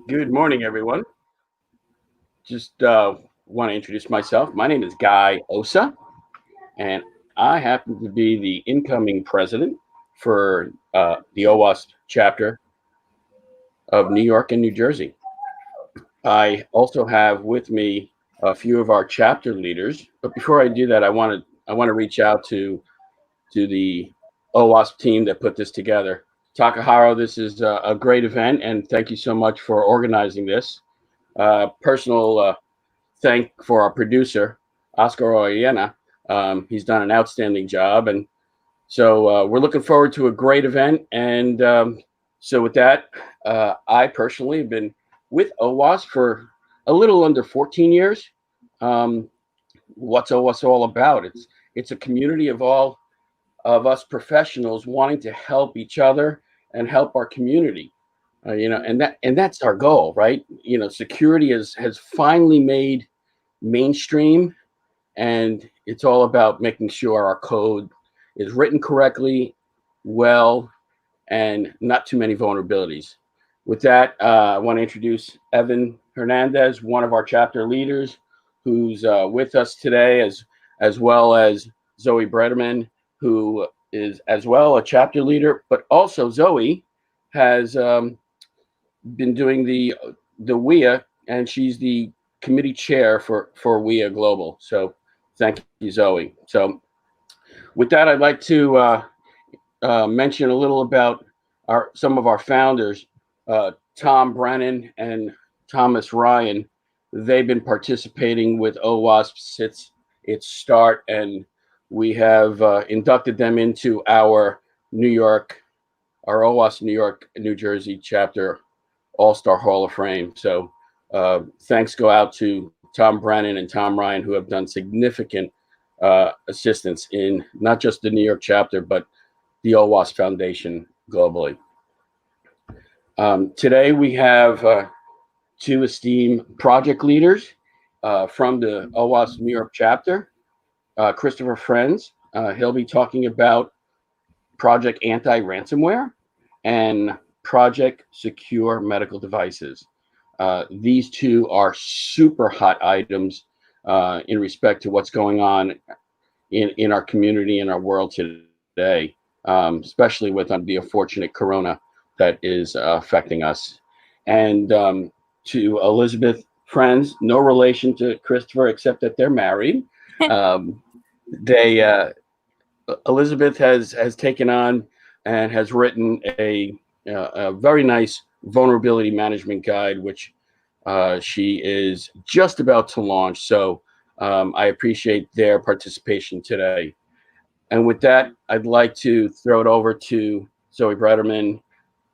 Good morning, everyone. Just want to introduce myself. My name is Guy Osa, and I happen to be the incoming president for the OWASP chapter of New York and New Jersey. I also have with me a few of our chapter leaders. But before I do that, I want to reach out to the OWASP team that put this together. Takaharo, this is a great event, and thank you so much for organizing this. Personal thank for our producer, Oscar Oyena. He's done an outstanding job. And so we're looking forward to a great event. And so with that, I personally have been with OWASP for a little under 14 years. Um, what's OWASP all about? It's a community of all of us professionals wanting to help each other and help our community. And that's our goal, right? Security has finally made mainstream, and it's all about making sure our code is written correctly, well, and not too many vulnerabilities. With that, I want to introduce Evan Hernandez, one of our chapter leaders, who's with us today, as well as Zoe Brederman, who is as well a chapter leader, but also Zoe has been doing the WIA, and she's the committee chair for WIA Global. So thank you, Zoe. So with that, I'd like to mention a little about some of our founders, Tom Brennan and Thomas Ryan. They've been participating with OWASP since its start, and we have inducted them into our OWASP New York, New Jersey chapter All-Star Hall of Fame. So thanks go out to Tom Brennan and Tom Ryan, who have done significant assistance in not just the New York chapter, but the OWASP Foundation globally. Today we have two esteemed project leaders from the OWASP New York chapter. Christopher Friends, he'll be talking about Project Anti-Ransomware and Project Secure Medical Devices. These two are super hot items in respect to what's going on in our community, in our world today, especially with the unfortunate corona that is affecting us. And to Elizabeth Friends, no relation to Christopher except that they're married. They Elizabeth has taken on and has written a very nice vulnerability management guide, which she is just about to launch. So I appreciate their participation today. And with that, I'd like to throw it over to Zoe Brederman,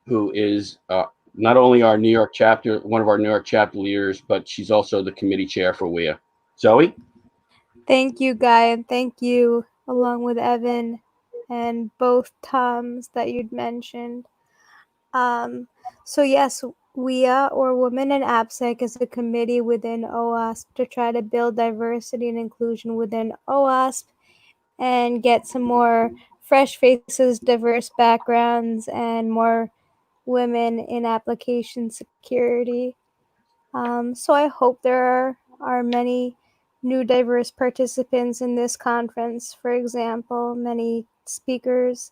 who is not only our New York chapter, one of our New York chapter leaders, but she's also the committee chair for WIA. Zoe? Thank you, Guy, and thank you, along with Evan and both Toms that you'd mentioned. So yes, WIA, or Women in AppSec, is a committee within OWASP to try to build diversity and inclusion within OWASP and get some more fresh faces, diverse backgrounds, and more women in application security. So I hope there are many new diverse participants in this conference. For example, many speakers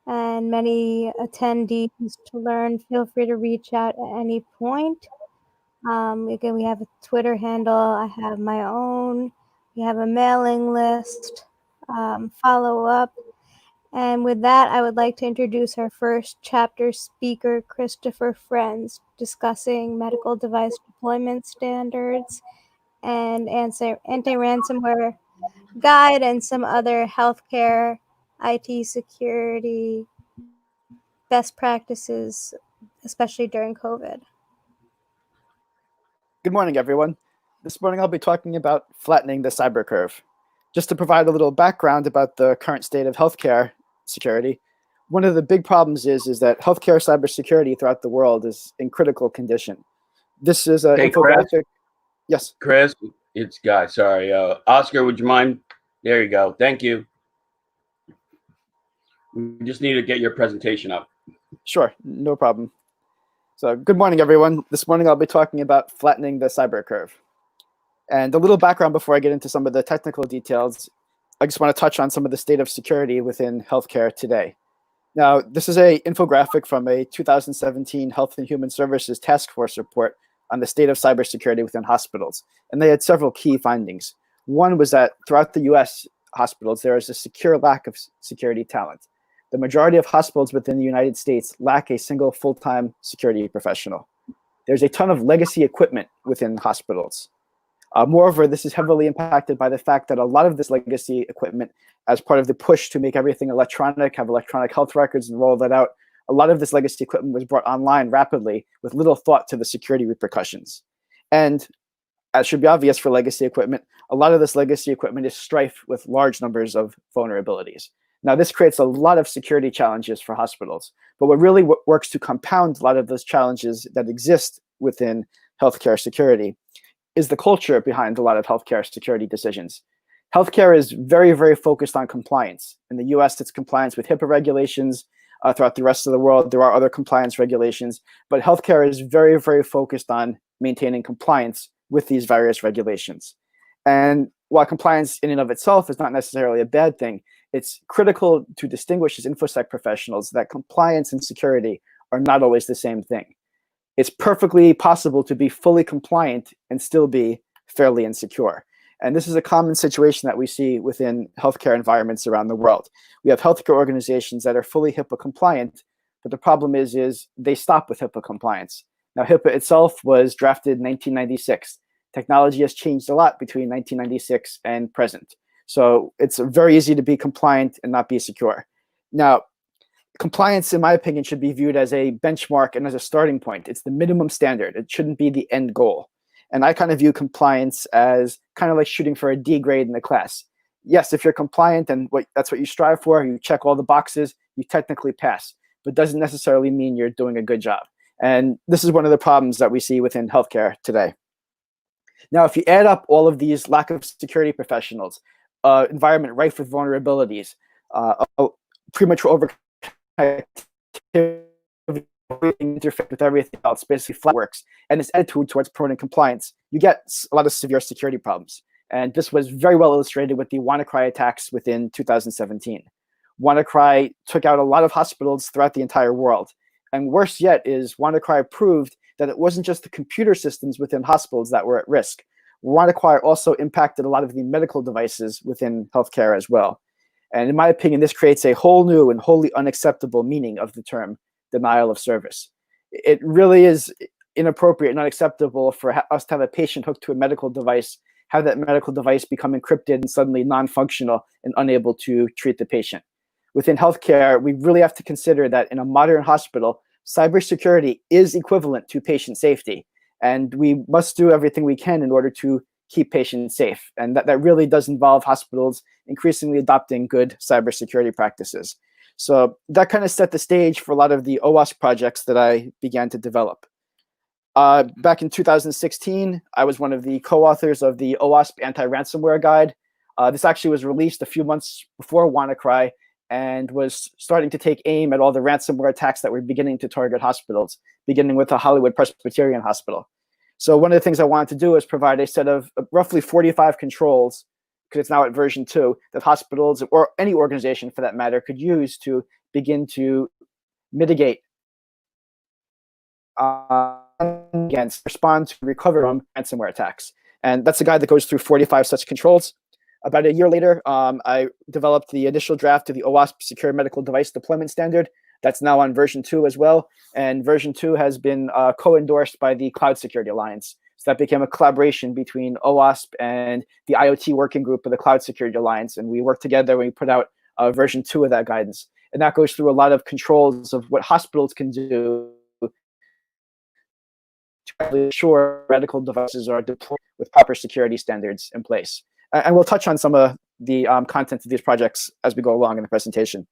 and many attendees to learn. Feel free to reach out at any point. Again, we have a Twitter handle. I have my own. We have a mailing list. Follow up. And with that, I would like to introduce our first chapter speaker, Christopher Friends, discussing medical device deployment standards and anti-ransomware guide and some other healthcare IT security best practices, especially during COVID. Good morning, everyone. This morning I'll be talking about flattening the cyber curve. Just to provide a little background about the current state of healthcare security, one of the big problems is that healthcare cybersecurity throughout the world is in critical condition. This is an infographic. Chris? Yes. Chris, it's Guy. Sorry. Oscar, would you mind? There you go. Thank you. We just need to get your presentation up. Sure, no problem. So good morning, everyone. This morning I'll be talking about flattening the cyber curve. And a little background before I get into some of the technical details. I just want to touch on some of the state of security within healthcare today. Now, this is an infographic from a 2017 Health and Human Services Task Force report on the state of cybersecurity within hospitals. And they had several key findings. One was that throughout the US hospitals, there is a secure lack of security talent. The majority of hospitals within the United States lack a single full-time security professional. There's a ton of legacy equipment within hospitals. Moreover, this is heavily impacted by the fact that a lot of this legacy equipment, as part of the push to make everything electronic, have electronic health records and roll that out, a lot of this legacy equipment was brought online rapidly with little thought to the security repercussions. And as should be obvious for legacy equipment, a lot of this legacy equipment is strife with large numbers of vulnerabilities. Now, this creates a lot of security challenges for hospitals, but what really works to compound a lot of those challenges that exist within healthcare security is the culture behind a lot of healthcare security decisions. Healthcare is very, very focused on compliance. In the US, it's compliance with HIPAA regulations. Throughout the rest of the world, there are other compliance regulations, but healthcare is very, very focused on maintaining compliance with these various regulations. And while compliance in and of itself is not necessarily a bad thing, it's critical to distinguish as InfoSec professionals that compliance and security are not always the same thing. It's perfectly possible to be fully compliant and still be fairly insecure. And this is a common situation that we see within healthcare environments around the world. We have healthcare organizations that are fully HIPAA compliant, but the problem is they stop with HIPAA compliance. Now, HIPAA itself was drafted in 1996. Technology has changed a lot between 1996 and present. So it's very easy to be compliant and not be secure. Now, compliance, in my opinion, should be viewed as a benchmark and as a starting point. It's the minimum standard. It shouldn't be the end goal. And I kind of view compliance as kind of like shooting for a D grade in the class. Yes, if you're compliant and that's what you strive for, you check all the boxes, you technically pass, but doesn't necessarily mean you're doing a good job. And this is one of the problems that we see within healthcare today. Now, if you add up all of these lack of security professionals, environment rife with vulnerabilities, premature overactivity, interfere with everything else, basically flat works, and this attitude towards promoting compliance, you get a lot of severe security problems. And this was very well illustrated with the WannaCry attacks within 2017. WannaCry took out a lot of hospitals throughout the entire world. And worse yet is WannaCry proved that it wasn't just the computer systems within hospitals that were at risk. WannaCry also impacted a lot of the medical devices within healthcare as well. And in my opinion, this creates a whole new and wholly unacceptable meaning of the term denial of service. It really is inappropriate and unacceptable for us to have a patient hooked to a medical device, have that medical device become encrypted and suddenly non-functional and unable to treat the patient. Within healthcare, we really have to consider that in a modern hospital, cybersecurity is equivalent to patient safety. And we must do everything we can in order to keep patients safe. And that really does involve hospitals increasingly adopting good cybersecurity practices. So that kind of set the stage for a lot of the OWASP projects that I began to develop. Back in 2016, I was one of the co-authors of the OWASP anti-ransomware guide. This actually was released a few months before WannaCry and was starting to take aim at all the ransomware attacks that were beginning to target hospitals, beginning with the Hollywood Presbyterian Hospital. So one of the things I wanted to do is provide a set of roughly 45 controls, because it's now at version 2, that hospitals or any organization for that matter could use to begin to mitigate against, respond to, recover from ransomware attacks. And that's a guide that goes through 45 such controls. About a year later, I developed the initial draft of the OWASP Secure Medical Device Deployment Standard. That's now on version 2 as well. And version 2 has been co-endorsed by the Cloud Security Alliance. So that became a collaboration between OWASP and the IoT working group of the Cloud Security Alliance. And we worked together when we put out version 2 of that guidance. And that goes through a lot of controls of what hospitals can do to ensure medical devices are deployed with proper security standards in place. And we'll touch on some of the content of these projects as we go along in the presentation.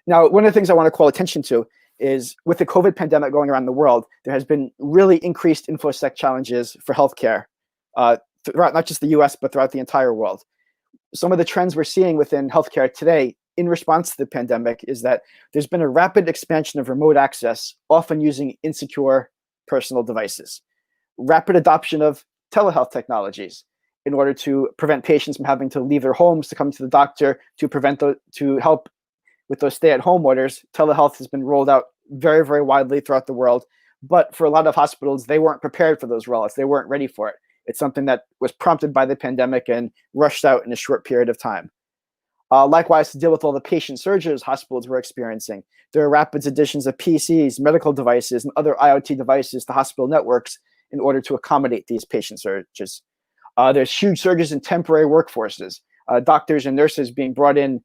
Now, one of the things I want to call attention to is with the COVID pandemic going around the world, there has been really increased InfoSec challenges for healthcare throughout not just the US, but throughout the entire world. Some of the trends we're seeing within healthcare today in response to the pandemic is that there's been a rapid expansion of remote access, often using insecure personal devices. Rapid adoption of telehealth technologies in order to prevent patients from having to leave their homes to come to the doctor to help with those stay-at-home orders. Telehealth has been rolled out very, very widely throughout the world. But for a lot of hospitals, they weren't prepared for those rollouts. They weren't ready for it. It's something that was prompted by the pandemic and rushed out in a short period of time. Likewise, to deal with all the patient surges hospitals were experiencing, there are rapid additions of PCs, medical devices, and other IoT devices to hospital networks in order to accommodate these patient surges. There's huge surges in temporary workforces, doctors and nurses being brought in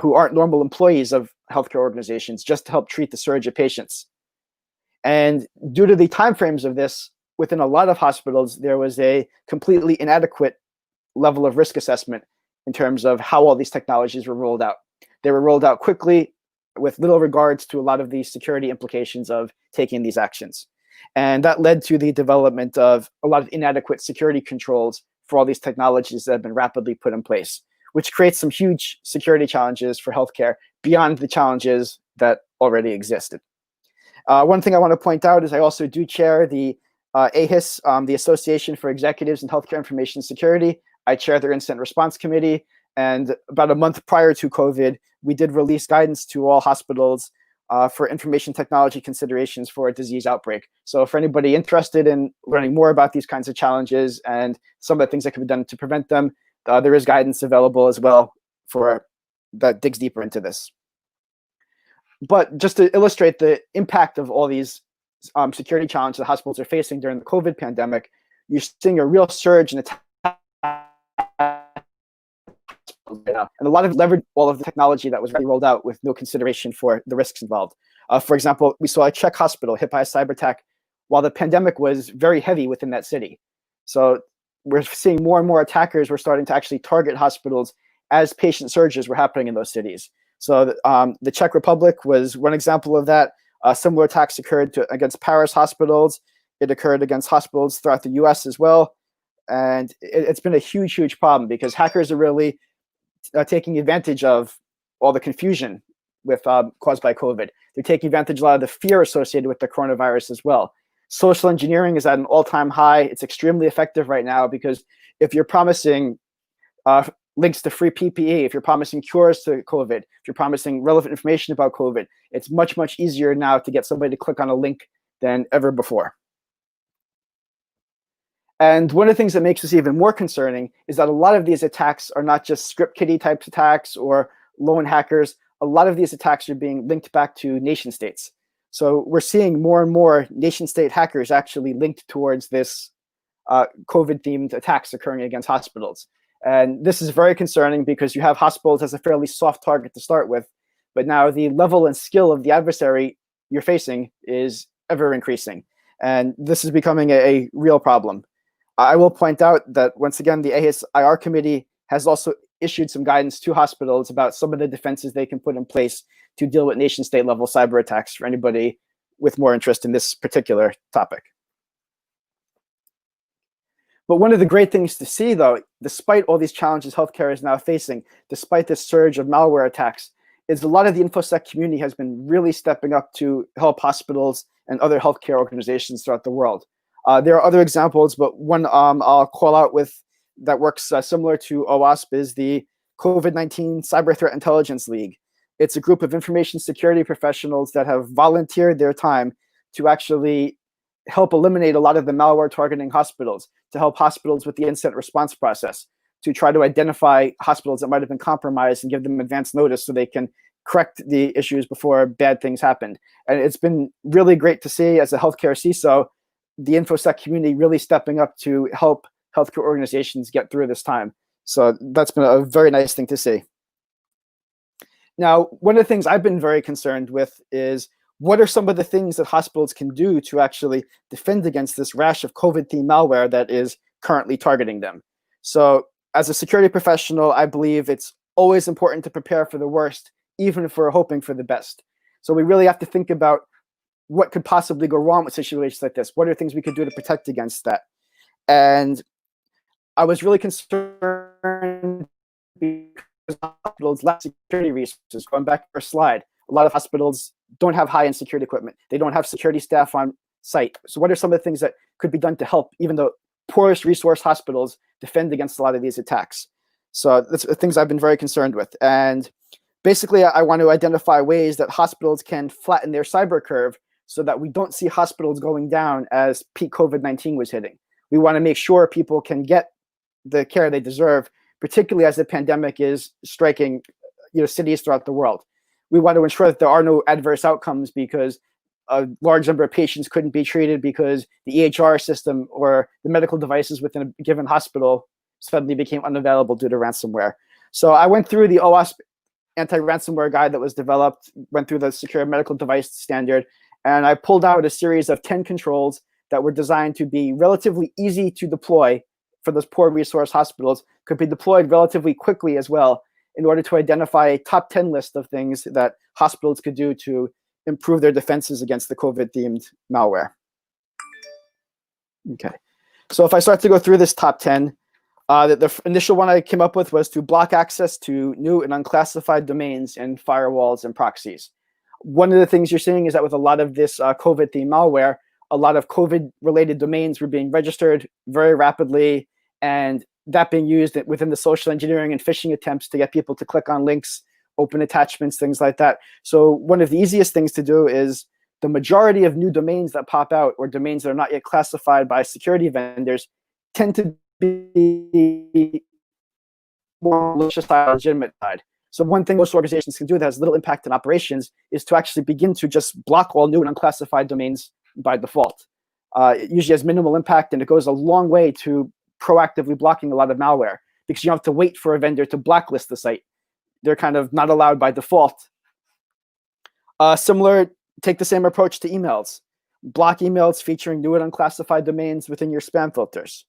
who aren't normal employees of healthcare organizations just to help treat the surge of patients. And due to the timeframes of this, within a lot of hospitals, there was a completely inadequate level of risk assessment in terms of how all these technologies were rolled out. They were rolled out quickly with little regards to a lot of the security implications of taking these actions. And that led to the development of a lot of inadequate security controls for all these technologies that have been rapidly put in place, which creates some huge security challenges for healthcare beyond the challenges that already existed. One thing I want to point out is I also do chair the AHIS, the Association for Executives in Healthcare Information Security. I chair their Incident Response Committee. And about a month prior to COVID, we did release guidance to all hospitals for information technology considerations for a disease outbreak. So for anybody interested in learning more about these kinds of challenges and some of the things that can be done to prevent them, there is guidance available as well for that digs deeper into this. But just to illustrate the impact of all these security challenges that hospitals are facing during the COVID pandemic, you're seeing a real surge in attacks. And a lot of leverage all of the technology that was already rolled out with no consideration for the risks involved. For example, we saw a Czech hospital hit by a cyber attack while the pandemic was very heavy within that city. So we're seeing more and more attackers were starting to actually target hospitals as patient surges were happening in those cities. So the Czech Republic was one example of that. Similar attacks occurred against Paris hospitals. It occurred against hospitals throughout the US as well. And it's been a huge, huge problem because hackers are really taking advantage of all the confusion with caused by COVID. They're taking advantage of a lot of the fear associated with the coronavirus as well. Social engineering is at an all-time high. It's extremely effective right now because if you're promising links to free PPE, if you're promising cures to COVID, if you're promising relevant information about COVID, it's much, much easier now to get somebody to click on a link than ever before. And one of the things that makes this even more concerning is that a lot of these attacks are not just script kiddie type attacks or lone hackers. A lot of these attacks are being linked back to nation states. So we're seeing more and more nation state hackers actually linked towards this COVID-themed attacks occurring against hospitals. And this is very concerning because you have hospitals as a fairly soft target to start with, but now the level and skill of the adversary you're facing is ever increasing. And this is becoming a real problem. I will point out that, once again, the AHIS IR committee has also issued some guidance to hospitals about some of the defenses they can put in place to deal with nation-state level cyber attacks for anybody with more interest in this particular topic. But one of the great things to see, though, despite all these challenges healthcare is now facing, despite this surge of malware attacks, is a lot of the InfoSec community has been really stepping up to help hospitals and other healthcare organizations throughout the world. There are other examples, but one I'll call out with that works similar to OWASP is the COVID-19 Cyber Threat Intelligence League. It's a group of information security professionals that have volunteered their time to actually help eliminate a lot of the malware targeting hospitals, to help hospitals with the incident response process, to try to identify hospitals that might have been compromised and give them advance notice so they can correct the issues before bad things happened. And it's been really great to see, as a healthcare CISO, the InfoSec community really stepping up to help healthcare organizations get through this time. So that's been a very nice thing to see. Now, one of the things I've been very concerned with is, what are some of the things that hospitals can do to actually defend against this rash of COVID-themed malware that is currently targeting them? So as a security professional, I believe it's always important to prepare for the worst, even if we're hoping for the best. So we really have to think about what could possibly go wrong with situations like this. What are things we could do to protect against that? And I was really concerned hospitals lack security resources. Going back to our slide, a lot of hospitals don't have high-end security equipment. They don't have security staff on site. So what are some of the things that could be done to help even the poorest resource hospitals defend against a lot of these attacks? So that's the things I've been very concerned with. And basically, I want to identify ways that hospitals can flatten their cyber curve so that we don't see hospitals going down as peak COVID-19 was hitting. We want to make sure people can get the care they deserve, particularly as the pandemic is striking, cities throughout the world. We want to ensure that there are no adverse outcomes because a large number of patients couldn't be treated because the EHR system or the medical devices within a given hospital suddenly became unavailable due to ransomware. So I went through the OWASP anti-ransomware guide that was developed, went through the secure medical device standard, and I pulled out a series of 10 controls that were designed to be relatively easy to deploy for those poor resource hospitals, could be deployed relatively quickly as well, in order to identify a top 10 list of things that hospitals could do to improve their defenses against the COVID-themed malware. Okay, so if I start to go through this top 10, the initial one I came up with was to block access to new and unclassified domains and firewalls and proxies. One of the things you're seeing is that with a lot of this COVID-themed malware, a lot of COVID-related domains were being registered very rapidly, and that being used within the social engineering and phishing attempts to get people to click on links, open attachments, things like that. So one of the easiest things to do is the majority of new domains that pop out, or domains that are not yet classified by security vendors, tend to be more malicious side, legitimate side. So one thing most organizations can do that has little impact on operations is to actually begin to just block all new and unclassified domains by default. It usually has minimal impact, and it goes a long way to proactively blocking a lot of malware, because you don't have to wait for a vendor to blacklist the site. They're kind of not allowed by default. Take the same approach to emails. Block emails featuring new and unclassified domains within your spam filters.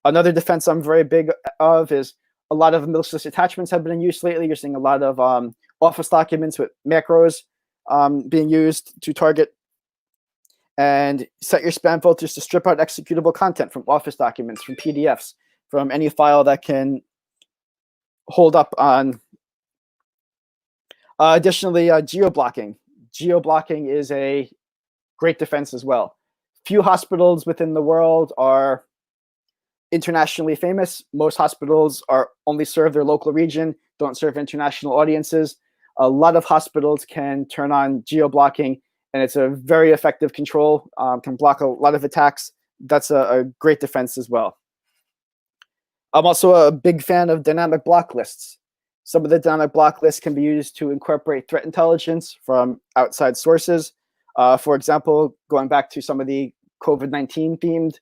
Another defense I'm very big of is a lot of malicious attachments have been in use lately. You're seeing a lot of Office documents with macros being used to target, and set your spam filters to strip out executable content from Office documents, from PDFs, from any file that can hold up on. Additionally, geo-blocking. Geo-blocking is a great defense as well. Few hospitals within the world are internationally famous. Most hospitals only serve their local region, don't serve international audiences. A lot of hospitals can turn on geo-blocking, and it's a very effective control, can block a lot of attacks. That's a great defense as well. I'm also a big fan of dynamic block lists. Some of the dynamic block lists can be used to incorporate threat intelligence from outside sources. For example, going back to some of the COVID-19 themed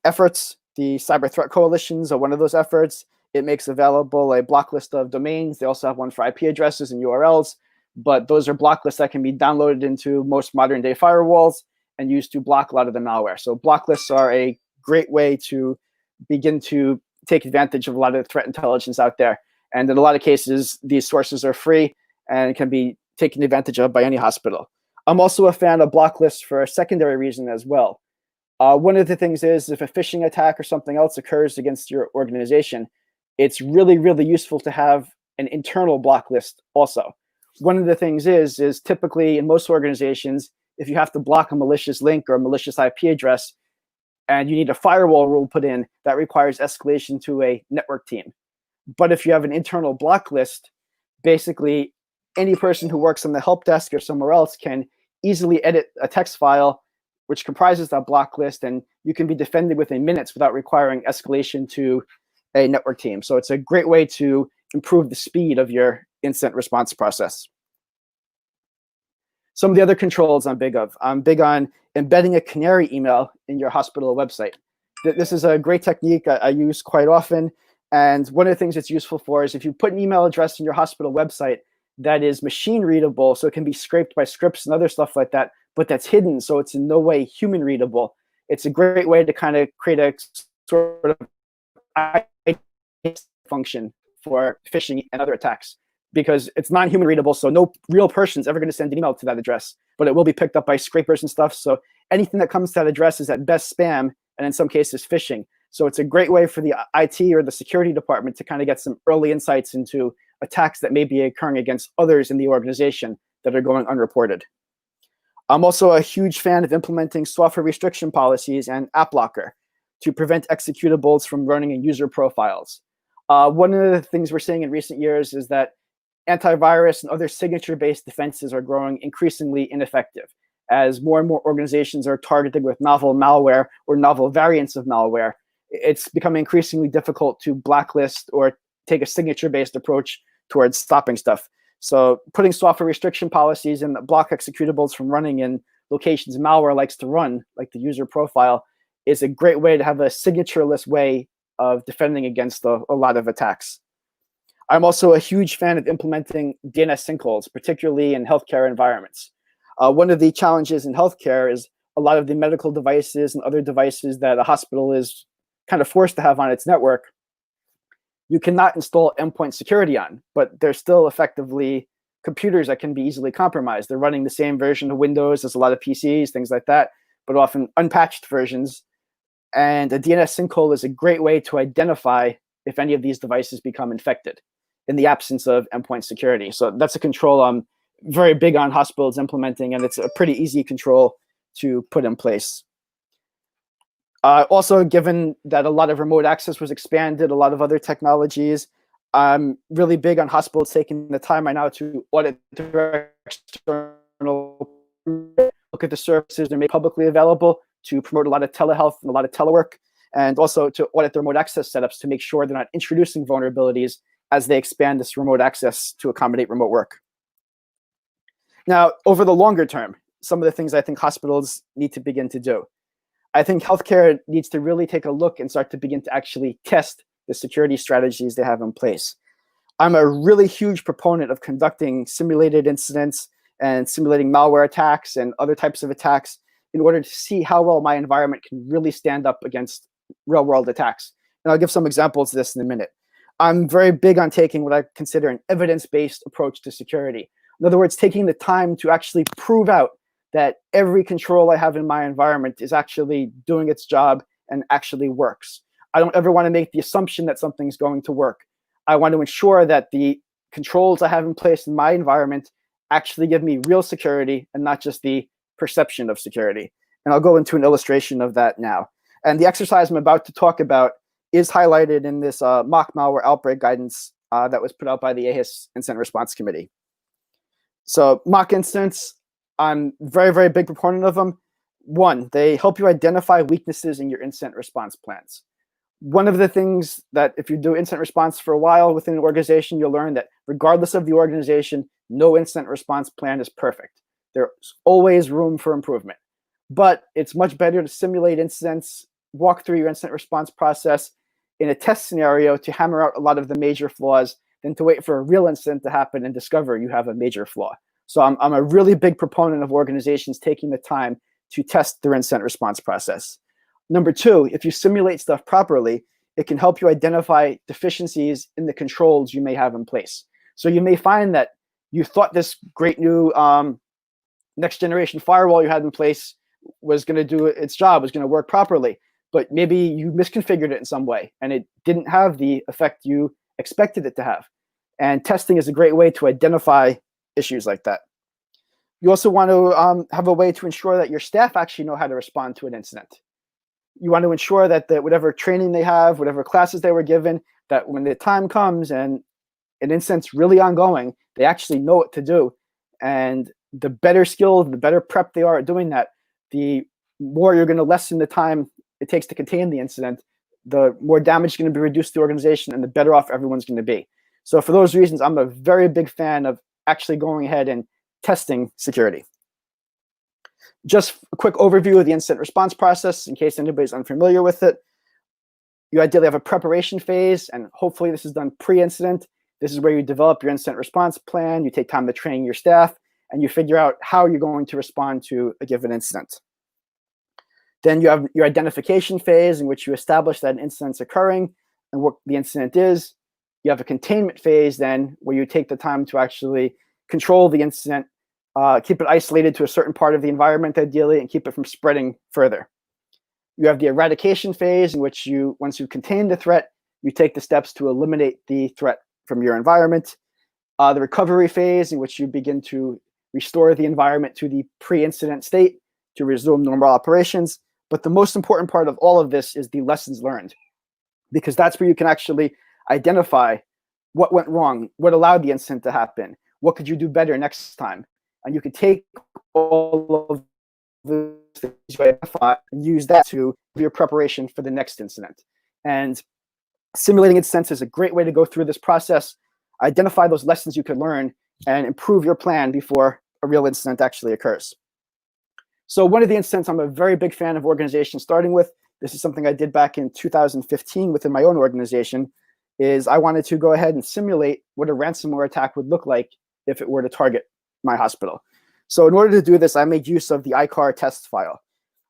efforts, the Cyber Threat Coalitions are one of those efforts. It makes available a block list of domains. They also have one for IP addresses and URLs, but those are block lists that can be downloaded into most modern day firewalls and used to block a lot of the malware. So block lists are a great way to begin to take advantage of a lot of threat intelligence out there. And in a lot of cases, these sources are free and can be taken advantage of by any hospital. I'm also a fan of block lists for a secondary reason as well. One of the things is, if a phishing attack or something else occurs against your organization, it's really, really useful to have an internal block list also. One of the things is typically in most organizations, if you have to block a malicious link or a malicious IP address, and you need a firewall rule put in, that requires escalation to a network team. But if you have an internal block list, basically any person who works on the help desk or somewhere else can easily edit a text file which comprises that block list, and you can be defended within minutes without requiring escalation to a network team. So it's a great way to improve the speed of your incident response process. Some of the other controls I'm big on embedding a canary email in your hospital website. This is a great technique I use quite often. And one of the things it's useful for is if you put an email address in your hospital website that is machine readable, so it can be scraped by scripts and other stuff like that, but that's hidden, so it's in no way human readable. It's a great way to kind of create a sort of function for phishing and other attacks, because it's non-human readable, so no real person's ever going to send an email to that address, but it will be picked up by scrapers and stuff. So anything that comes to that address is at best spam, and in some cases phishing. So it's a great way for the IT or the security department to kind of get some early insights into attacks that may be occurring against others in the organization that are going unreported. I'm also a huge fan of implementing software restriction policies and app blocker to prevent executables from running in user profiles. One of the things we're seeing in recent years is that antivirus and other signature-based defenses are growing increasingly ineffective as more and more organizations are targeted with novel malware or novel variants of malware. It's becoming increasingly difficult to blacklist or take a signature-based approach towards stopping stuff. So putting software restriction policies and block executables from running in locations malware likes to run, like the user profile, is a great way to have a signatureless way of defending against a lot of attacks. I'm also a huge fan of implementing DNS sinkholes, particularly in healthcare environments. One of the challenges in healthcare is a lot of the medical devices and other devices that a hospital is kind of forced to have on its network, you cannot install endpoint security on, but they're still effectively computers that can be easily compromised. They're running the same version of Windows as a lot of PCs, things like that, but often unpatched versions. And a DNS sinkhole is a great way to identify if any of these devices become infected in the absence of endpoint security. So that's a control I'm very big on hospitals implementing, and it's a pretty easy control to put in place. Also, given that a lot of remote access was expanded, a lot of other technologies, I'm really big on hospitals taking the time right now to audit their external, look at the services they're made publicly available to promote a lot of telehealth and a lot of telework, and also to audit their remote access setups to make sure they're not introducing vulnerabilities as they expand this remote access to accommodate remote work. Now, over the longer term, some of the things I think hospitals need to begin to do. I think healthcare needs to really take a look and start to begin to actually test the security strategies they have in place. I'm a really huge proponent of conducting simulated incidents and simulating malware attacks and other types of attacks in order to see how well my environment can really stand up against real-world attacks. And I'll give some examples of this in a minute. I'm very big on taking what I consider an evidence-based approach to security. In other words, taking the time to actually prove out that every control I have in my environment is actually doing its job and actually works. I don't ever want to make the assumption that something's going to work. I want to ensure that the controls I have in place in my environment actually give me real security and not just the perception of security. And I'll go into an illustration of that now. And the exercise I'm about to talk about is highlighted in this mock malware outbreak guidance that was put out by the AHIS Incident Response Committee. So mock incidents, I'm very, very big proponent of them. One, they help you identify weaknesses in your incident response plans. One of the things that if you do incident response for a while within an organization, you'll learn that regardless of the organization, no incident response plan is perfect. There's always room for improvement. But it's much better to simulate incidents, walk through your incident response process in a test scenario to hammer out a lot of the major flaws than to wait for a real incident to happen and discover you have a major flaw. So I'm a really big proponent of organizations taking the time to test their incident response process. Number two, if you simulate stuff properly, it can help you identify deficiencies in the controls you may have in place. So you may find that you thought this great new next generation firewall you had in place was going to do its job, was going to work properly, but maybe you misconfigured it in some way and it didn't have the effect you expected it to have. And testing is a great way to identify issues like that. You also want to have a way to ensure that your staff actually know how to respond to an incident. You want to ensure that whatever training they have, whatever classes they were given, that when the time comes and an incident's really ongoing, they actually know what to do. And the better skilled, the better prep they are at doing that, the more you're going to lessen the time it takes to contain the incident, the more damage is going to be reduced to the organization, and the better off everyone's going to be. So for those reasons, I'm a very big fan of actually going ahead and testing security. Just a quick overview of the incident response process in case anybody's unfamiliar with it. You ideally have a preparation phase, and hopefully this is done pre-incident. This is where you develop your incident response plan, you take time to train your staff, and you figure out how you're going to respond to a given incident. Then you have your identification phase in which you establish that an incident's occurring and what the incident is. You have a containment phase then where you take the time to actually control the incident, keep it isolated to a certain part of the environment ideally, and keep it from spreading further. You have the eradication phase, in which once you contain the threat, you take the steps to eliminate the threat from your environment. The recovery phase, in which you begin to restore the environment to the pre-incident state to resume normal operations. But the most important part of all of this is the lessons learned, because that's where you can actually identify what went wrong, what allowed the incident to happen, what could you do better next time. And you could take all of the things you identify and use that to your preparation for the next incident. And simulating incidents is a great way to go through this process, identify those lessons you could learn, and improve your plan before a real incident actually occurs. So one of the incidents I'm a very big fan of organizations starting with, this is something I did back in 2015 within my own organization, is I wanted to go ahead and simulate what a ransomware attack would look like if it were to target my hospital. So in order to do this, I made use of the ICAR test file.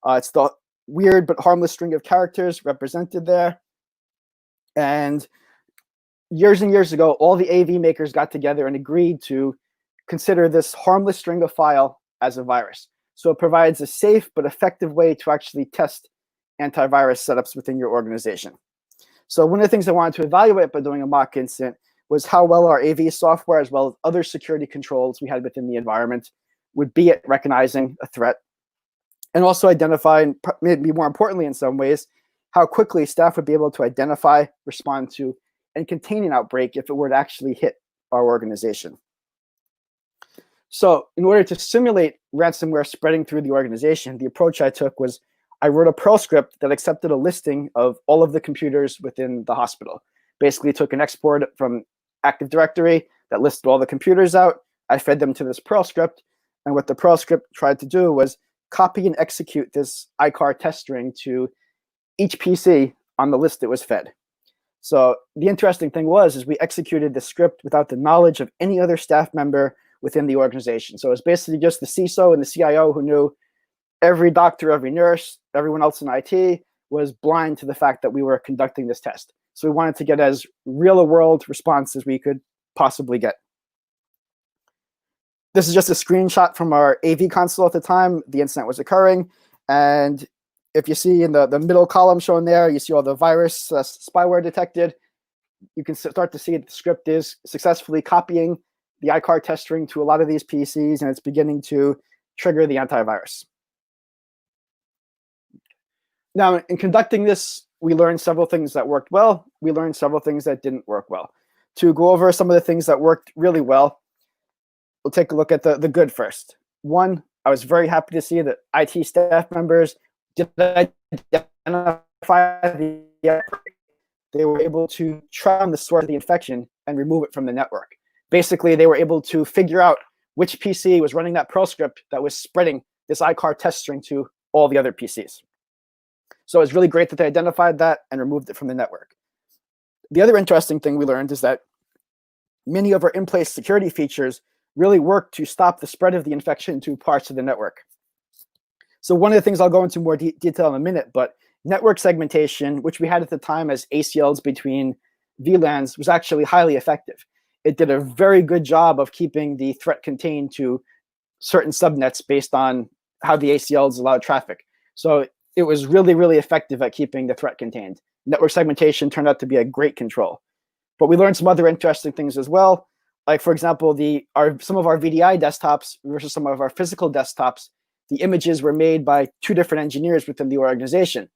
It's the weird but harmless string of characters represented there. And years ago, all the AV makers got together and agreed to consider this harmless string of file as a virus. So it provides a safe but effective way to actually test antivirus setups within your organization. So one of the things I wanted to evaluate by doing a mock incident was how well our AV software, as well as other security controls we had within the environment, would be at recognizing a threat, and also identify, and maybe more importantly in some ways, how quickly staff would be able to identify, respond to, and contain an outbreak if it were to actually hit our organization. So in order to simulate ransomware spreading through the organization, the approach I took was I wrote a Perl script that accepted a listing of all of the computers within the hospital. Basically took an export from Active Directory that listed all the computers out. I fed them to this Perl script. And what the Perl script tried to do was copy and execute this ICAR test string to each PC on the list it was fed. So the interesting thing is we executed the script without the knowledge of any other staff member within the organization. So it's basically just the CISO and the CIO who knew. Every doctor, every nurse, everyone else in IT was blind to the fact that we were conducting this test. So we wanted to get as real a world response as we could possibly get. This is just a screenshot from our AV console at the time the incident was occurring. And if you see in the middle column shown there, you see all the virus spyware detected. You can start to see the script is successfully copying the ICAR test string to a lot of these PCs, and it's beginning to trigger the antivirus. Now, in conducting this, we learned several things that worked well. We learned several things that didn't work well. To go over some of the things that worked really well, we'll take a look at the good first. One, I was very happy to see that IT staff members did identify the outbreak. They were able to track down the source of the infection and remove it from the network. Basically, they were able to figure out which PC was running that Perl script that was spreading this ICAR test string to all the other PCs. So it's really great that they identified that and removed it from the network. The other interesting thing we learned is that many of our in-place security features really work to stop the spread of the infection to parts of the network. So one of the things I'll go into more detail in a minute, but network segmentation, which we had at the time as ACLs between VLANs, was actually highly effective. It did a very good job of keeping the threat contained to certain subnets based on how the ACLs allowed traffic. So it was really, really effective at keeping the threat contained. Network segmentation turned out to be a great control. But we learned some other interesting things as well. Like, for example, some of our VDI desktops versus some of our physical desktops, the images were made by two different engineers within the organization.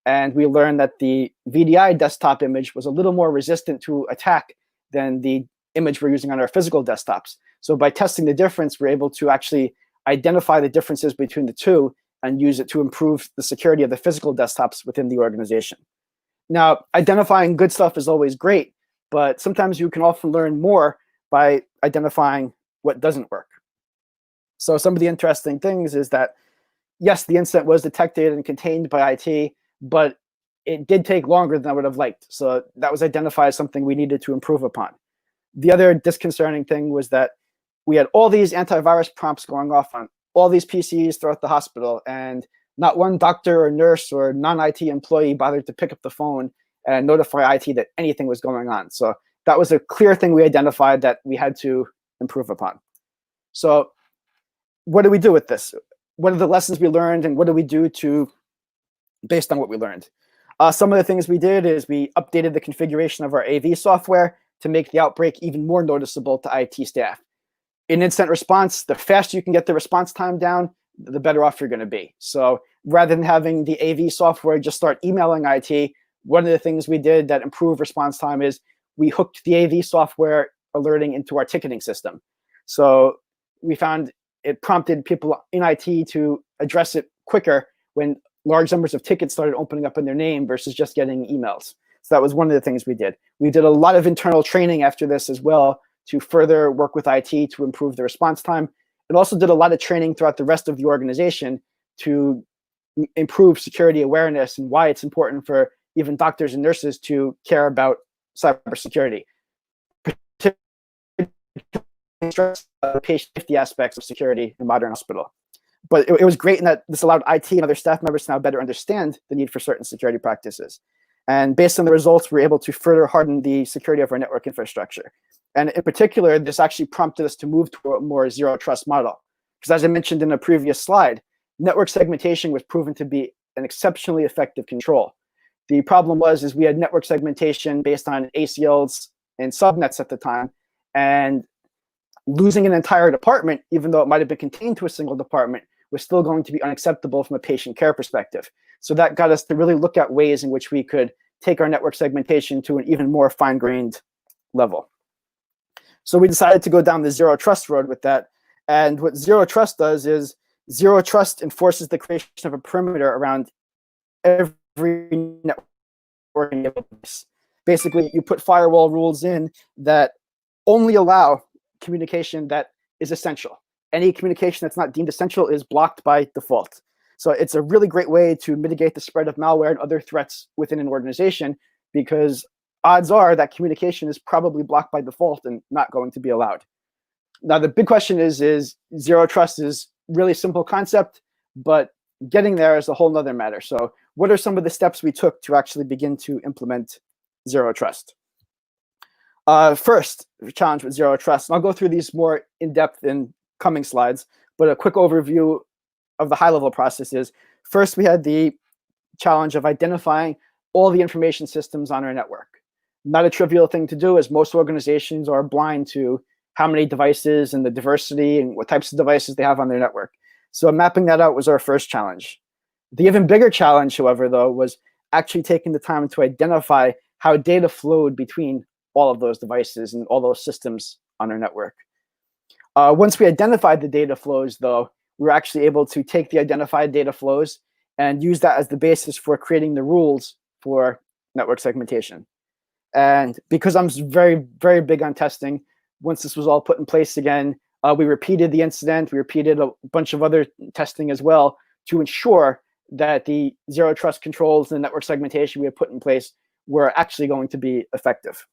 And we learned that the VDI desktop image was a little more resistant to attack than the image we're using on our physical desktops. So by testing the difference, we're able to actually identify the differences between the two and use it to improve the security of the physical desktops within the organization. Now, identifying good stuff is always great, but sometimes you can often learn more by identifying what doesn't work. So some of the interesting things is that, yes, the incident was detected and contained by IT, but it did take longer than I would have liked. So that was identified as something we needed to improve upon. The other disconcerting thing was that we had all these antivirus prompts going off on all these PCs throughout the hospital, and not one doctor or nurse or non-IT employee bothered to pick up the phone and notify IT that anything was going on. So that was a clear thing we identified that we had to improve upon. So what do we do with this? What are the lessons we learned, and what do we do to based on what we learned. Some of the things we did is we updated the configuration of our AV software to make the outbreak even more noticeable to IT staff. In incident response, the faster you can get the response time down, the better off you're going to be. So rather than having the AV software just start emailing IT, one of the things we did that improved response time is we hooked the AV software alerting into our ticketing system. So we found it prompted people in IT to address it quicker when large numbers of tickets started opening up in their name versus just getting emails. So that was one of the things we did. We did a lot of internal training after this as well to further work with IT to improve the response time. And also did a lot of training throughout the rest of the organization to improve security awareness and why it's important for even doctors and nurses to care about cybersecurity. Patient safety aspects of security in modern hospital. But it was great in that this allowed IT and other staff members to now better understand the need for certain security practices. And based on the results, we were able to further harden the security of our network infrastructure. And in particular, this actually prompted us to move to a more zero trust model. Because as I mentioned in a previous slide, network segmentation was proven to be an exceptionally effective control. The problem is we had network segmentation based on ACLs and subnets at the time, and losing an entire department, even though it might have been contained to a single department, was still going to be unacceptable from a patient care perspective. So that got us to really look at ways in which we could take our network segmentation to an even more fine-grained level. So we decided to go down the zero trust road with that. And what zero trust does is zero trust enforces the creation of a perimeter around every network device. Basically, you put firewall rules in that only allow communication that is essential. Any communication that's not deemed essential is blocked by default. So it's a really great way to mitigate the spread of malware and other threats within an organization, because odds are that communication is probably blocked by default and not going to be allowed. Now, the big question is zero trust is really simple concept, but getting there is a whole nother matter. So what are some of the steps we took to actually begin to implement zero trust? First, challenge with zero trust, and I'll go through these more in depth in coming slides, but a quick overview of the high-level process is, first we had the challenge of identifying all the information systems on our network. Not a trivial thing to do, as most organizations are blind to how many devices and the diversity and what types of devices they have on their network. So mapping that out was our first challenge. The even bigger challenge, however, though, was actually taking the time to identify how data flowed between all of those devices and all those systems on our network. Once we identified the data flows, though, we were actually able to take the identified data flows and use that as the basis for creating the rules for network segmentation. And because I'm very, very big on testing, once this was all put in place again, we repeated the incident. We repeated a bunch of other testing as well to ensure that the zero trust controls and network segmentation we had put in place were actually going to be effective.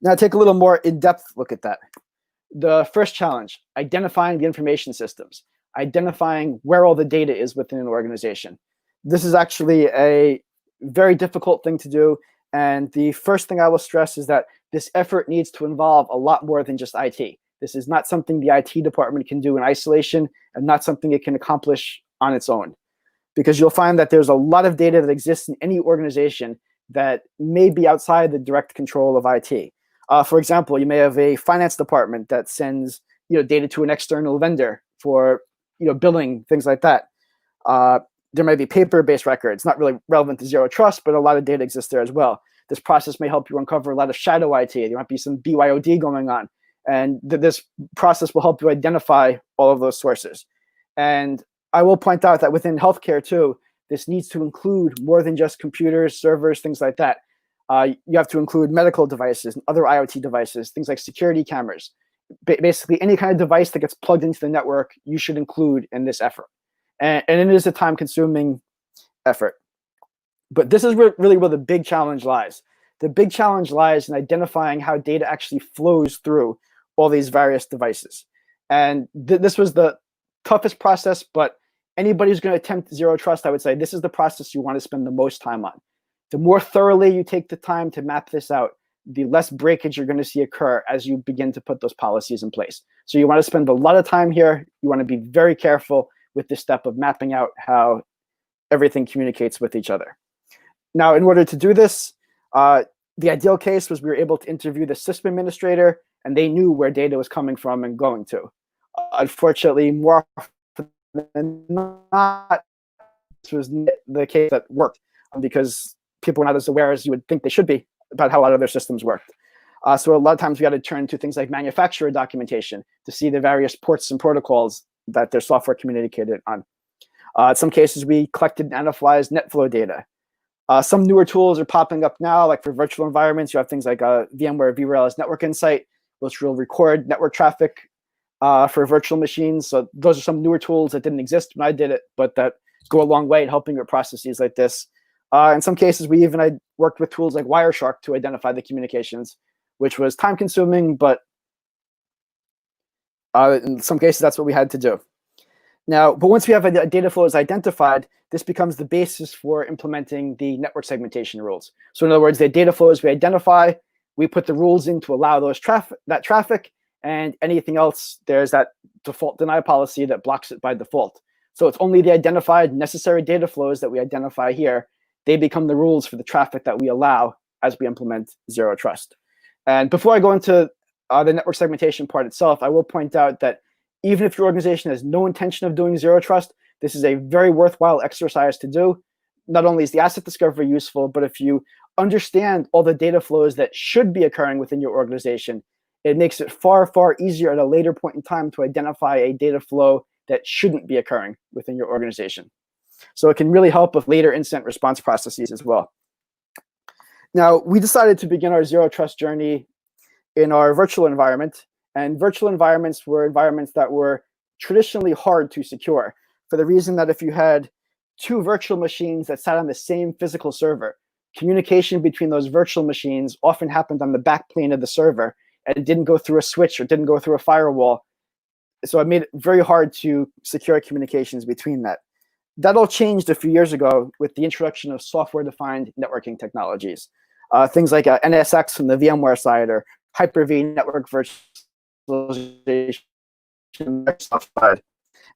Now, take a little more in-depth look at that. The first challenge, identifying the information systems, identifying where all the data is within an organization. This is actually a very difficult thing to do. And the first thing I will stress is that this effort needs to involve a lot more than just IT. This is not something the IT department can do in isolation and not something it can accomplish on its own. Because you'll find that there's a lot of data that exists in any organization that may be outside the direct control of IT. For example, you may have a finance department that sends data to an external vendor for billing, things like that. There may be paper-based records, not really relevant to zero trust, but a lot of data exists there as well. This process may help you uncover a lot of shadow IT. There might be some BYOD going on. And this process will help you identify all of those sources. And I will point out that within healthcare too, this needs to include more than just computers, servers, things like that. You have to include medical devices and other IoT devices, things like security cameras. Basically, any kind of device that gets plugged into the network, you should include in this effort. And it is a time-consuming effort. But this is really where the big challenge lies. The big challenge lies in identifying how data actually flows through all these various devices. And this was the toughest process, but anybody who's going to attempt zero trust, I would say this is the process you want to spend the most time on. The more thoroughly you take the time to map this out, the less breakage you're going to see occur as you begin to put those policies in place. So you want to spend a lot of time here. You want to be very careful with this step of mapping out how everything communicates with each other. Now, in order to do this, the ideal case was we were able to interview the system administrator, and they knew where data was coming from and going to. Unfortunately, more often than not, this was the case that worked, because people were not as aware as you would think they should be about how a lot of their systems worked. So a lot of times we had to turn to things like manufacturer documentation to see the various ports and protocols that their software communicated on. In some cases, we collected and analyzed NetFlow data. Some newer tools are popping up now, like for virtual environments. You have things like VMware vReal's Network Insight, which will record network traffic for virtual machines. So those are some newer tools that didn't exist when I did it, but that go a long way in helping with processes like this. In some cases, we even worked with tools like Wireshark to identify the communications, which was time-consuming, but in some cases, that's what we had to do. Now, but once we have a data flow is identified, this becomes the basis for implementing the network segmentation rules. So in other words, the data flows we identify, we put the rules in to allow that traffic, and anything else, there's that default deny policy that blocks it by default. So it's only the identified necessary data flows that we identify here. They become the rules for the traffic that we allow as we implement Zero Trust. And before I go into the network segmentation part itself, I will point out that even if your organization has no intention of doing Zero Trust, this is a very worthwhile exercise to do. Not only is the asset discovery useful, but if you understand all the data flows that should be occurring within your organization, it makes it far, far easier at a later point in time to identify a data flow that shouldn't be occurring within your organization. So it can really help with later incident response processes as well. Now, we decided to begin our Zero Trust journey in our virtual environment. And virtual environments were environments that were traditionally hard to secure, for the reason that if you had two virtual machines that sat on the same physical server, communication between those virtual machines often happened on the back plane of the server, and it didn't go through a switch or didn't go through a firewall. So it made it very hard to secure communications between that. That all changed a few years ago with the introduction of software-defined networking technologies. Things like NSX from the VMware side, or Hyper-V network virtualization side.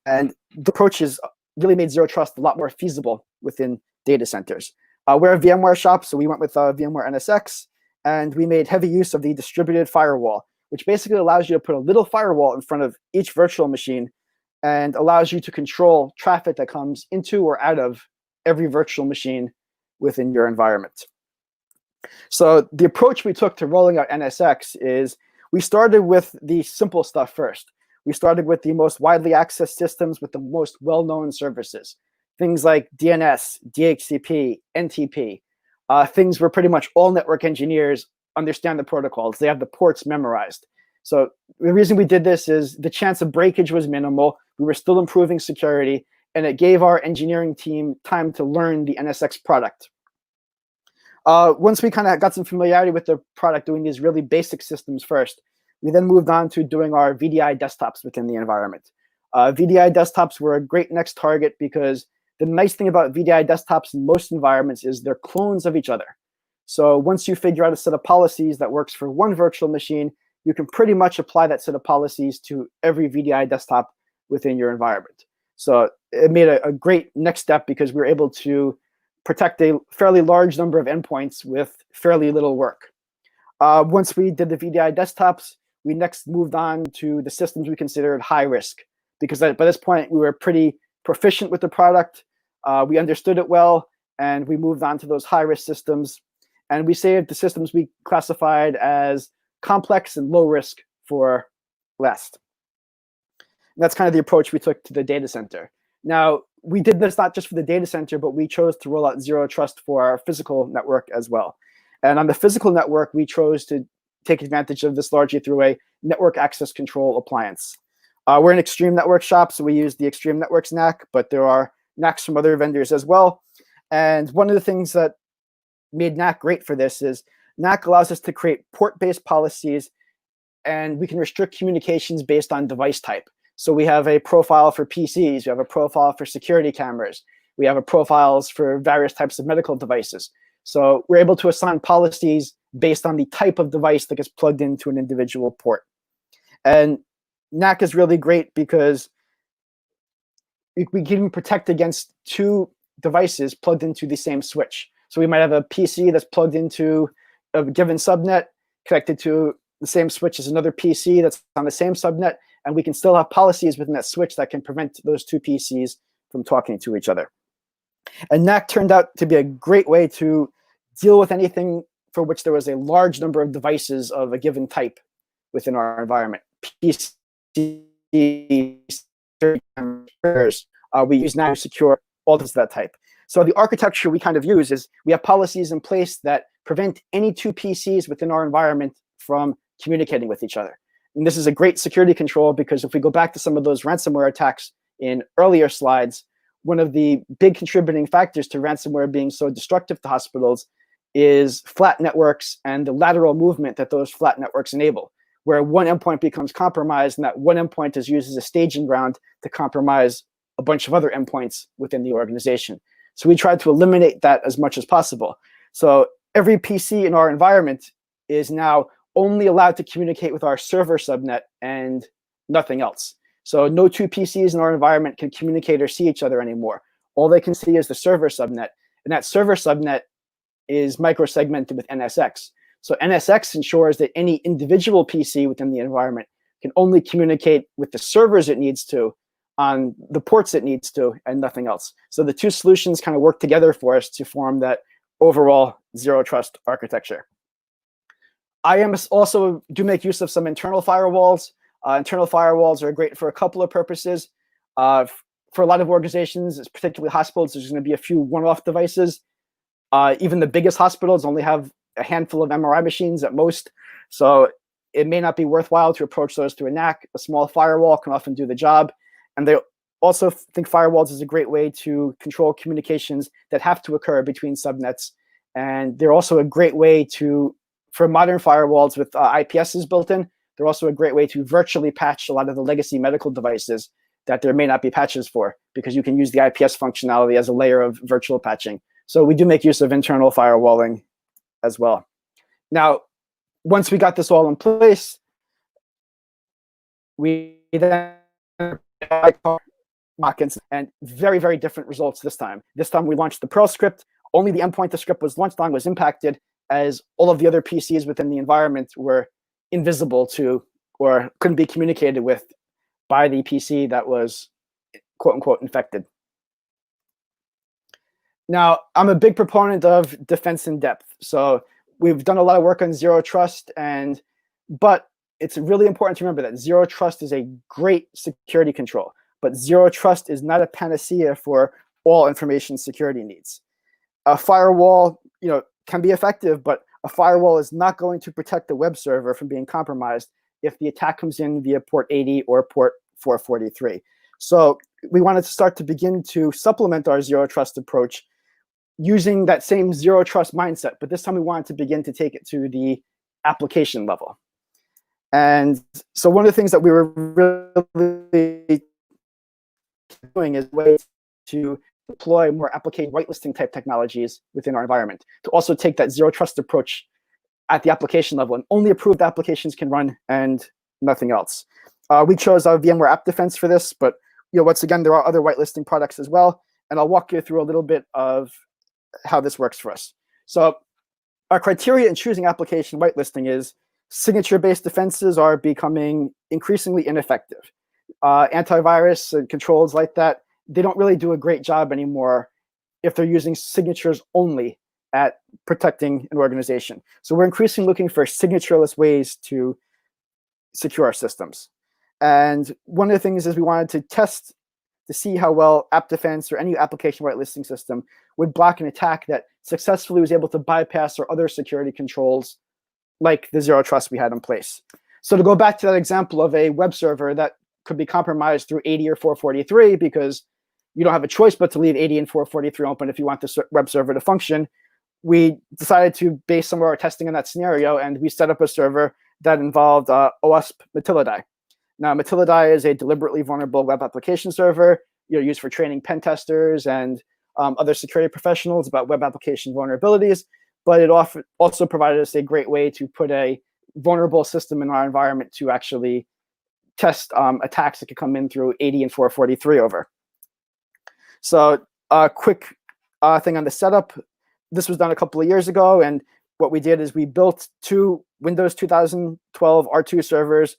And the approach has really made Zero Trust a lot more feasible within data centers. We're a VMware shop, so we went with VMware NSX, and we made heavy use of the distributed firewall, which basically allows you to put a little firewall in front of each virtual machine and allows you to control traffic that comes into or out of every virtual machine within your environment. So the approach we took to rolling out NSX is we started with the simple stuff first. We started with the most widely accessed systems with the most well-known services. Things like DNS, DHCP, NTP, things where pretty much all network engineers understand the protocols. They have the ports memorized. So the reason we did this is the chance of breakage was minimal. We were still improving security, and it gave our engineering team time to learn the NSX product. Once we kind of got some familiarity with the product, doing these really basic systems first, we then moved on to doing our VDI desktops within the environment. VDI desktops were a great next target because the nice thing about VDI desktops in most environments is they're clones of each other. So once you figure out a set of policies that works for one virtual machine, you can pretty much apply that set of policies to every VDI desktop within your environment. So it made a great next step because we were able to protect a fairly large number of endpoints with fairly little work. Once we did the VDI desktops, we next moved on to the systems we considered high risk, because by this point we were pretty proficient with the product. We understood it well, and we moved on to those high risk systems. And we saved the systems we classified as complex and low risk for last. And that's kind of the approach we took to the data center. Now, we did this not just for the data center, but we chose to roll out Zero Trust for our physical network as well. And on the physical network, we chose to take advantage of this largely through a network access control appliance. We're an Extreme Network shop, so we use the Extreme Networks NAC, but there are NACs from other vendors as well. And one of the things that made NAC great for this is NAC allows us to create port-based policies, and we can restrict communications based on device type. So we have a profile for PCs, we have a profile for security cameras, we have a profiles for various types of medical devices. So we're able to assign policies based on the type of device that gets plugged into an individual port. And NAC is really great because we can protect against two devices plugged into the same switch. So we might have a PC that's plugged into a given subnet, connected to the same switch as another PC that's on the same subnet, and we can still have policies within that switch that can prevent those two PCs from talking to each other. And NAC turned out to be a great way to deal with anything for which there was a large number of devices of a given type within our environment. PC, we use NAC to secure all of that type. So the architecture we kind of use is we have policies in place that prevent any two PCs within our environment from communicating with each other. And this is a great security control because if we go back to some of those ransomware attacks in earlier slides, one of the big contributing factors to ransomware being so destructive to hospitals is flat networks and the lateral movement that those flat networks enable, where one endpoint becomes compromised and that one endpoint is used as a staging ground to compromise a bunch of other endpoints within the organization. So we tried to eliminate that as much as possible. So every PC in our environment is now only allowed to communicate with our server subnet and nothing else. So no two PCs in our environment can communicate or see each other anymore. All they can see is the server subnet, and that server subnet is microsegmented with NSX. So NSX ensures that any individual PC within the environment can only communicate with the servers it needs to on the ports it needs to and nothing else. So the two solutions kind of work together for us to form that overall zero trust architecture. I also do make use of some internal firewalls. Internal firewalls are great for a couple of purposes. For a lot of organizations, particularly hospitals, there's going to be a few one-off devices. Even the biggest hospitals only have a handful of MRI machines at most. So it may not be worthwhile to approach those through a NAC. A small firewall can often do the job. And they also think firewalls is a great way to control communications that have to occur between subnets. And they're also a great way to, for modern firewalls with IPSs built in, they're also a great way to virtually patch a lot of the legacy medical devices that there may not be patches for, because you can use the IPS functionality as a layer of virtual patching. So we do make use of internal firewalling as well. Now, once we got this all in place, we then mock-ins, and very, very different results this time. This time we launched the Perl script. Only the endpoint the script was launched on was impacted, as all of the other PCs within the environment were invisible to or couldn't be communicated with by the PC that was quote unquote infected. Now, I'm a big proponent of defense in depth. So we've done a lot of work on zero trust, but it's really important to remember that zero trust is a great security control, but zero trust is not a panacea for all information security needs. A firewall, can be effective, but a firewall is not going to protect the web server from being compromised if the attack comes in via port 80 or port 443. So we wanted to begin to supplement our zero trust approach using that same zero trust mindset, but this time we wanted to begin to take it to the application level. And so one of the things that we were really doing is ways to deploy more application whitelisting type technologies within our environment, to also take that zero trust approach at the application level, and only approved applications can run and nothing else. We chose our VMware App Defense for this, but once again, there are other whitelisting products as well, and I'll walk you through a little bit of how this works for us. So our criteria in choosing application whitelisting is signature-based defenses are becoming increasingly ineffective. Antivirus and controls like that, they don't really do a great job anymore if they're using signatures only at protecting an organization. So we're increasingly looking for signatureless ways to secure our systems. And one of the things is we wanted to test to see how well App Defense or any application whitelisting system would block an attack that successfully was able to bypass our other security controls, like the zero trust we had in place. So to go back to that example of a web server that could be compromised through 80 or 443, because you don't have a choice but to leave 80 and 443 open if you want the web server to function, we decided to base some of our testing on that scenario, and we set up a server that involved OWASP Matildae. Now, Matildae is a deliberately vulnerable web application server used for training pen testers and other security professionals about web application vulnerabilities, but it also provided us a great way to put a vulnerable system in our environment to actually test attacks that could come in through 80 and 443 over. So a quick thing on the setup. This was done a couple of years ago, and what we did is we built 2 Windows 2012 R2 servers,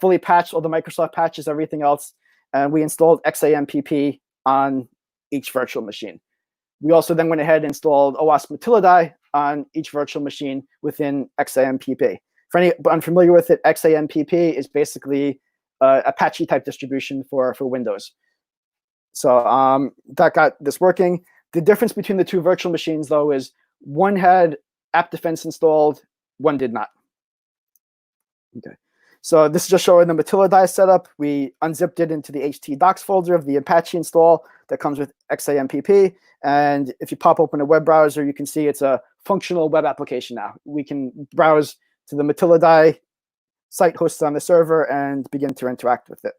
fully patched all the Microsoft patches, everything else, and we installed XAMPP on each virtual machine. We also then went ahead and installed OWASP Matildae on each virtual machine within XAMPP. For any unfamiliar with it, XAMPP is basically Apache type distribution for Windows. So that got this working. The difference between the 2 virtual machines, though, is one had app defense installed, one did not. Okay. So this is just showing the Matildae setup. We unzipped it into the htdocs folder of the Apache install that comes with XAMPP. And if you pop open a web browser, you can see it's a functional web application now. We can browse to the Matildae site hosted on the server and begin to interact with it.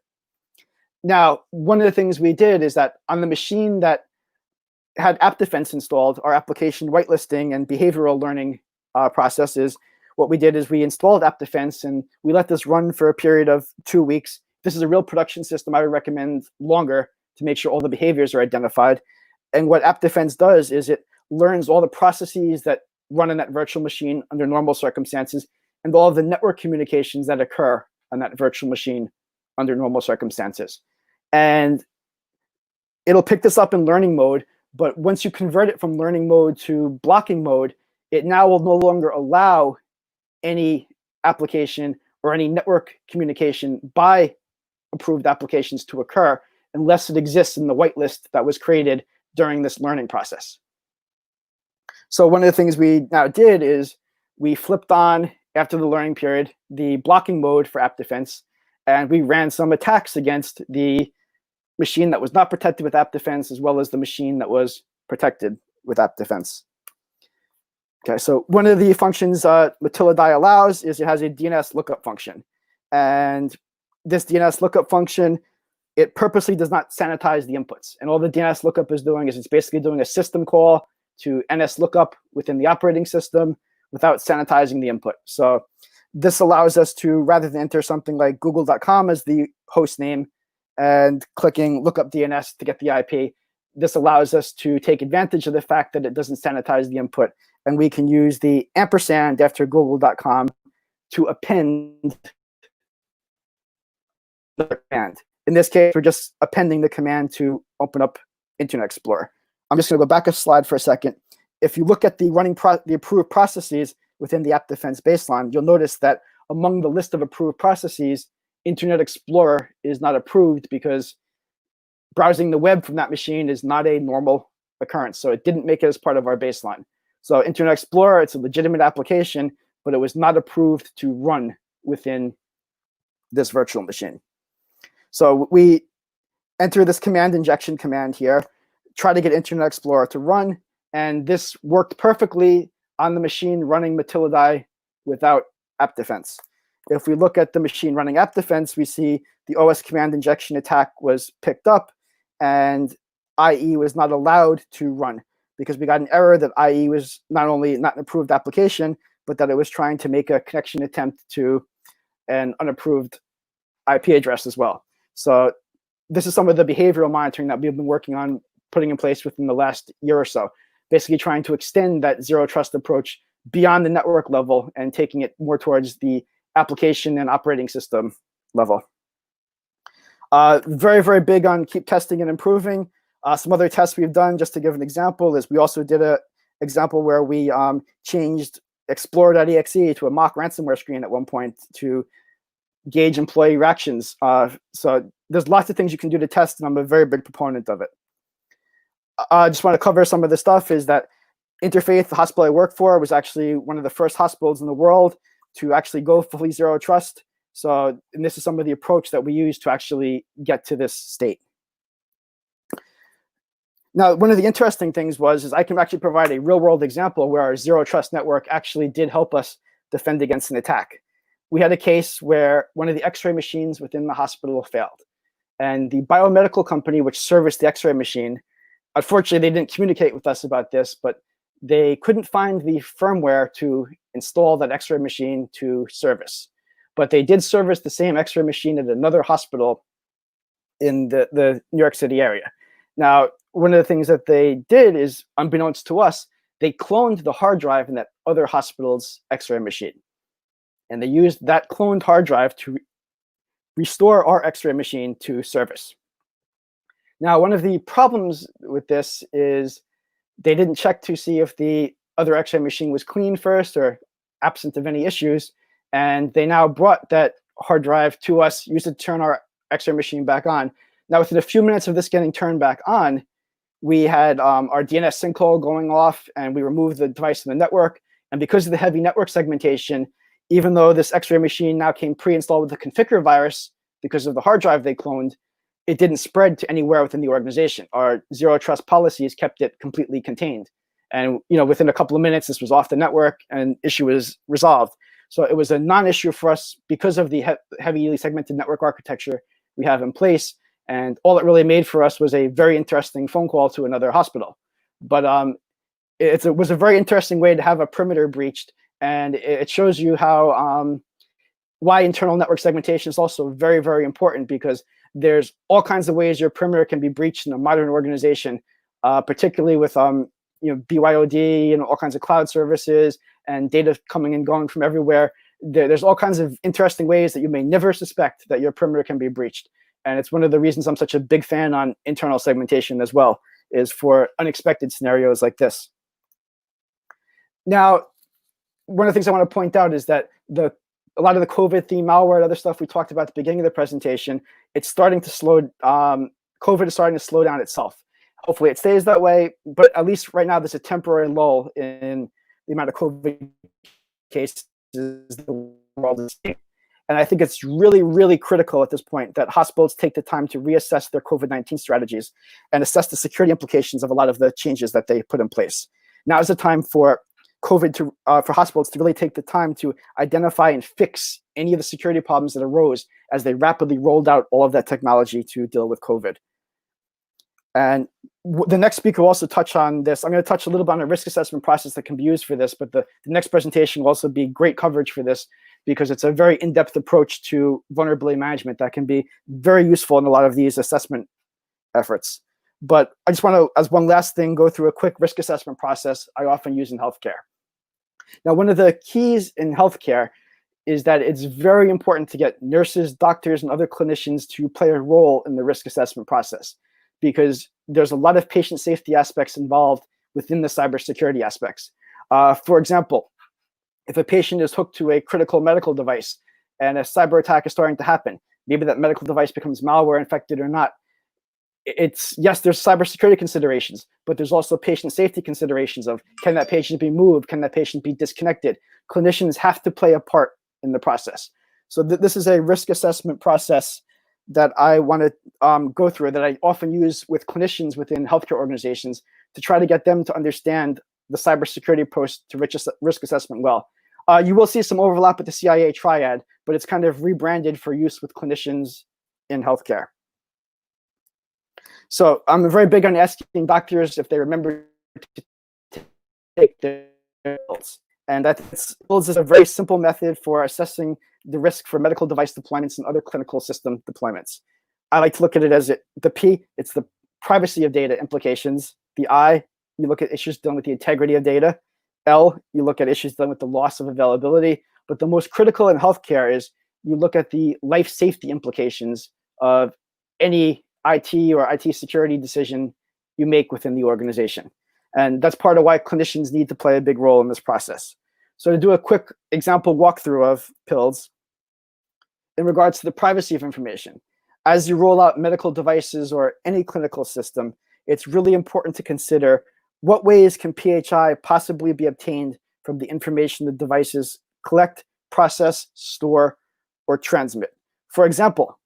Now, one of the things we did is that on the machine that had app defense installed, our application whitelisting and behavioral learning processes, what we did is we installed app defense and we let this run for a period of 2 weeks. This is a real production system. I would recommend longer to make sure all the behaviors are identified. And what app defense does is it learns all the processes that run in that virtual machine under normal circumstances and all of the network communications that occur on that virtual machine under normal circumstances. And it'll pick this up in learning mode, but once you convert it from learning mode to blocking mode, it now will no longer allow any application or any network communication by approved applications to occur unless it exists in the whitelist that was created during this learning process. So one of the things we now did is we flipped on, after the learning period, the blocking mode for app defense, and we ran some attacks against the machine that was not protected with app defense as well as the machine that was protected with app defense. Okay, so one of the functions Matildae allows is it has a DNS lookup function. And this DNS lookup function, it purposely does not sanitize the inputs. And all the DNS lookup is doing is it's basically doing a system call to NS lookup within the operating system without sanitizing the input. So this allows us to, rather than enter something like google.com as the host name and clicking lookup DNS to get the IP, this allows us to take advantage of the fact that it doesn't sanitize the input. And we can use the ampersand after google.com to append the command. In this case, we're just appending the command to open up Internet Explorer. I'm just going to go back a slide for a second. If you look at the the approved processes within the app defense baseline, you'll notice that among the list of approved processes, Internet Explorer is not approved because browsing the web from that machine is not a normal occurrence. So it didn't make it as part of our baseline. So Internet Explorer, it's a legitimate application, but it was not approved to run within this virtual machine. So we enter this command injection command here, try to get Internet Explorer to run, and this worked perfectly on the machine running Matildae without app defense. If we look at the machine running app defense, we see the OS command injection attack was picked up and IE was not allowed to run because we got an error that IE was not only not an approved application, but that it was trying to make a connection attempt to an unapproved IP address as well. So this is some of the behavioral monitoring that we've been working on putting in place within the last year or so, basically trying to extend that zero trust approach beyond the network level and taking it more towards the application and operating system level. Very, very big on keep testing and improving. Some other tests we've done, just to give an example, is we also did an example where we changed Explorer.exe to a mock ransomware screen at one point to gauge employee reactions. So there's lots of things you can do to test, and I'm a very big proponent of it. I just want to cover some of the stuff is that Interfaith, the hospital I work for, was actually one of the first hospitals in the world to actually go fully zero trust. So, and this is some of the approach that we use to actually get to this state. Now, one of the interesting things is I can actually provide a real world example where our zero trust network actually did help us defend against an attack. We had a case where one of the x-ray machines within the hospital failed. And the biomedical company which serviced the x-ray machine, unfortunately, they didn't communicate with us about this, but they couldn't find the firmware to install that x-ray machine to service. But they did service the same x-ray machine at another hospital in the New York City area. Now, one of the things that they did is, unbeknownst to us, they cloned the hard drive in that other hospital's X-ray machine. And they used that cloned hard drive to restore our X-ray machine to service. Now, one of the problems with this is they didn't check to see if the other X-ray machine was clean first or absent of any issues. And they now brought that hard drive to us, used it to turn our X-ray machine back on. Now, within a few minutes of this getting turned back on, we had our DNS sinkhole going off, and we removed the device from the network. And because of the heavy network segmentation, even though this X-ray machine now came pre-installed with the configure virus because of the hard drive they cloned, it didn't spread to anywhere within the organization. Our zero trust policies kept it completely contained. And within a couple of minutes, this was off the network and issue was resolved. So it was a non-issue for us because of the heavily segmented network architecture we have in place. And all it really made for us was a very interesting phone call to another hospital. But it was a very interesting way to have a perimeter breached. And it shows you how why internal network segmentation is also very, very important, because there's all kinds of ways your perimeter can be breached in a modern organization, particularly with BYOD and all kinds of cloud services and data coming and going from everywhere. There's all kinds of interesting ways that you may never suspect that your perimeter can be breached. And it's one of the reasons I'm such a big fan on internal segmentation as well, is for unexpected scenarios like this. Now, one of the things I want to point out is that a lot of the COVID-themed malware and other stuff we talked about at the beginning of the presentation, it's starting to slow. COVID is starting to slow down itself. Hopefully it stays that way, but at least right now there's a temporary lull in the amount of COVID cases the world is seeing. And I think it's really, really critical at this point that hospitals take the time to reassess their COVID-19 strategies and assess the security implications of a lot of the changes that they put in place. Now is the time for for hospitals to really take the time to identify and fix any of the security problems that arose as they rapidly rolled out all of that technology to deal with COVID. And the next speaker will also touch on this. I'm going to touch a little bit on a risk assessment process that can be used for this, but the next presentation will also be great coverage for this, because it's a very in-depth approach to vulnerability management that can be very useful in a lot of these assessment efforts. But I just want to, as one last thing, go through a quick risk assessment process I often use in healthcare. Now, one of the keys in healthcare is that it's very important to get nurses, doctors, and other clinicians to play a role in the risk assessment process, because there's a lot of patient safety aspects involved within the cybersecurity aspects. For example, if a patient is hooked to a critical medical device and a cyber attack is starting to happen, maybe that medical device becomes malware infected or not. Yes, there's cybersecurity considerations, but there's also patient safety considerations of, can that patient be moved? Can that patient be disconnected? Clinicians have to play a part in the process. So this is a risk assessment process that I want to go through, that I often use with clinicians within healthcare organizations to try to get them to understand the cybersecurity approach to risk assessment well. You will see some overlap with the CIA triad, but it's kind of rebranded for use with clinicians in healthcare. So I'm very big on asking doctors if they remember to take their pills. And pills is a very simple method for assessing the risk for medical device deployments and other clinical system deployments. I like to look at it as the P, it's the privacy of data implications. The I, you look at issues dealing with the integrity of data. L, you look at issues dealing with the loss of availability. But the most critical in healthcare is you look at the life safety implications of any IT or IT security decision you make within the organization. And that's part of why clinicians need to play a big role in this process. So to do a quick example walkthrough of pills, in regards to the privacy of information, as you roll out medical devices or any clinical system, it's really important to consider what ways can PHI possibly be obtained from the information the devices collect, process, store, or transmit. For example,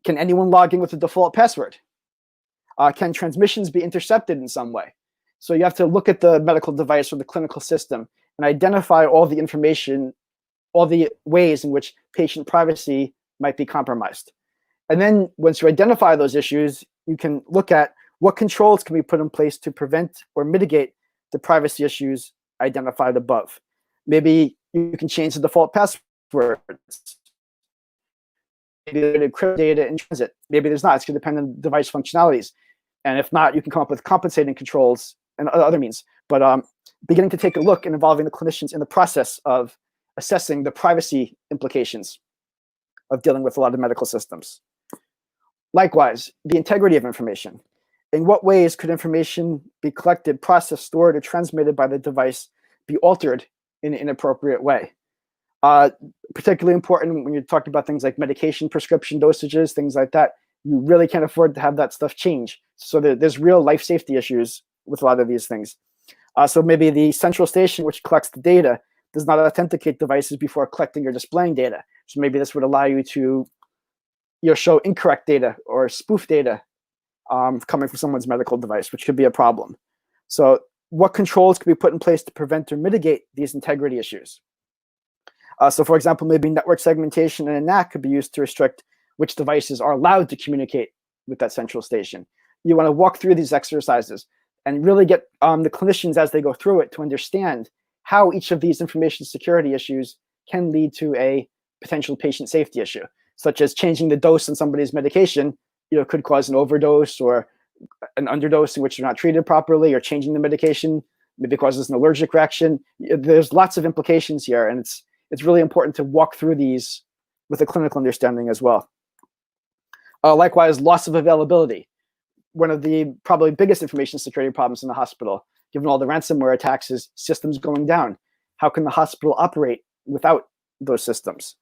can anyone log in with a default password? Can transmissions be intercepted in some way? So you have to look at the medical device or the clinical system and identify all the information, all the ways in which patient privacy might be compromised. And then once you identify those issues, you can look at what controls can be put in place to prevent or mitigate the privacy issues identified above. Maybe you can change the default passwords. Maybe there's encrypted data in transit. Maybe there's not. It's going to depend on device functionalities. And if not, you can come up with compensating controls and other means. But beginning to take a look and involving the clinicians in the process of assessing the privacy implications of dealing with a lot of medical systems. Likewise, the integrity of information. In what ways could information be collected, processed, stored, or transmitted by the device be altered in an inappropriate way? Particularly important when you're talking about things like medication prescription dosages, things like that. You really can't afford to have that stuff change. So there's real life safety issues with a lot of these things. So maybe the central station, which collects the data, does not authenticate devices before collecting or displaying data. So maybe this would allow you to show incorrect data or spoof data coming from someone's medical device, which could be a problem. So what controls could be put in place to prevent or mitigate these integrity issues? So for example, maybe network segmentation and a NAC could be used to restrict which devices are allowed to communicate with that central station. You want to walk through these exercises and really get the clinicians as they go through it to understand how each of these information security issues can lead to a potential patient safety issue, such as changing the dose in somebody's medication, could cause an overdose or an underdose in which they're not treated properly, or changing the medication maybe causes an allergic reaction. There's lots of implications here, and it's really important to walk through these with a clinical understanding as well. Likewise, loss of availability. One of the probably biggest information security problems in the hospital, given all the ransomware attacks, is systems going down. How can the hospital operate without those systems?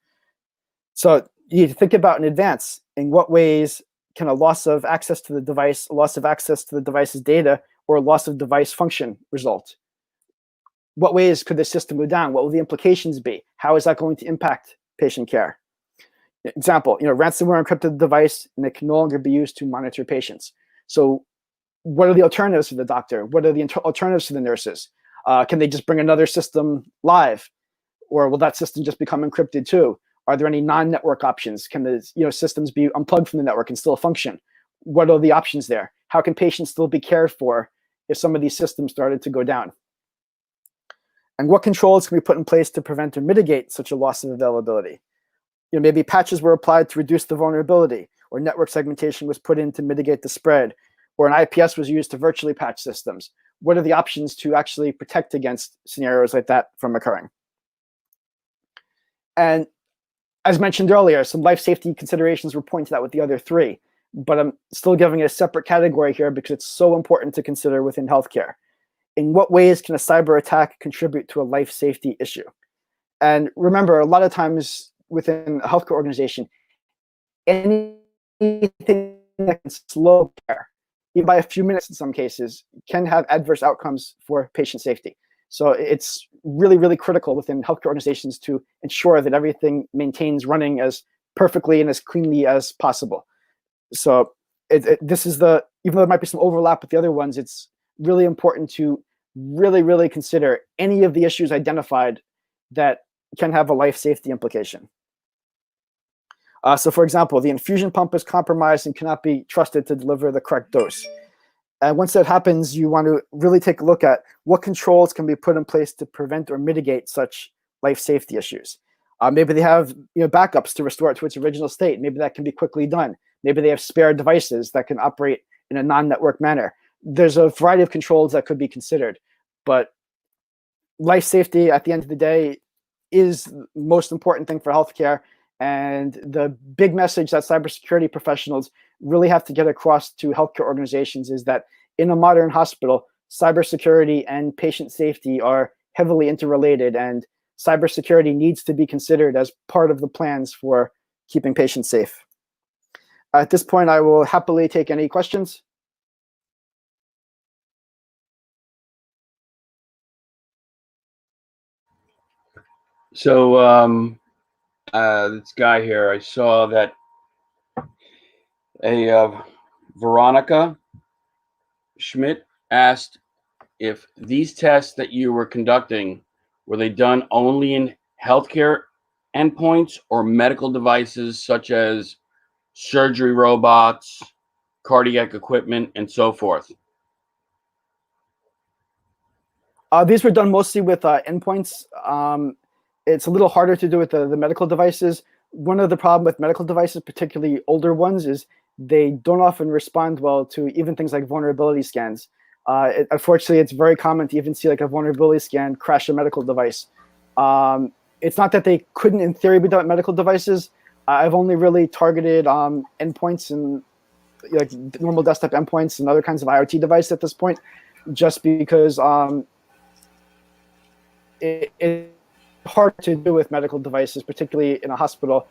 So you need to think about in advance, in what ways can a loss of access to the device, a loss of access to the device's data, or a loss of device function result? What ways could the system go down? What will the implications be? How is that going to impact patient care? Example, ransomware encrypted the device and it can no longer be used to monitor patients. So what are the alternatives for the doctor? What are the alternatives for the nurses? Can they just bring another system live? Or will that system just become encrypted too? Are there any non-network options? Can the systems be unplugged from the network and still function? What are the options there? How can patients still be cared for if some of these systems started to go down? And what controls can we put in place to prevent or mitigate such a loss of availability? Maybe patches were applied to reduce the vulnerability, or network segmentation was put in to mitigate the spread, or an IPS was used to virtually patch systems. What are the options to actually protect against scenarios like that from occurring? And as mentioned earlier, some life safety considerations were pointed out with the other three, but I'm still giving it a separate category here because it's so important to consider within healthcare. In what ways can a cyber attack contribute to a life safety issue? And remember, a lot of times within a healthcare organization, anything that can slow care, even by a few minutes in some cases, can have adverse outcomes for patient safety. So it's really, really critical within healthcare organizations to ensure that everything maintains running as perfectly and as cleanly as possible. So this is even though there might be some overlap with the other ones, it's really important to really, really consider any of the issues identified that can have a life safety implication. So for example, the infusion pump is compromised and cannot be trusted to deliver the correct dose. And once that happens, you want to really take a look at what controls can be put in place to prevent or mitigate such life safety issues. Maybe they have backups to restore it to its original state. Maybe that can be quickly done. Maybe they have spare devices that can operate in a non-network manner. There's a variety of controls that could be considered, but life safety at the end of the day is the most important thing for healthcare. And the big message that cybersecurity professionals really have to get across to healthcare organizations is that in a modern hospital, cybersecurity and patient safety are heavily interrelated, and cybersecurity needs to be considered as part of the plans for keeping patients safe. At this point, I will happily take any questions. So this guy here, I saw that Veronica Schmidt asked if these tests that you were conducting, were they done only in healthcare endpoints or medical devices such as surgery robots, cardiac equipment, and so forth? These were done mostly with endpoints. It's a little harder to do with the medical devices. One of the problems with medical devices, particularly older ones, is they don't often respond well to even things like vulnerability scans. Unfortunately, it's very common to even see like a vulnerability scan crash a medical device. It's not that they couldn't, in theory, be done with medical devices. I've only really targeted endpoints and like normal desktop endpoints and other kinds of IoT devices at this point, just because it's hard to do with medical devices, particularly in a hospital.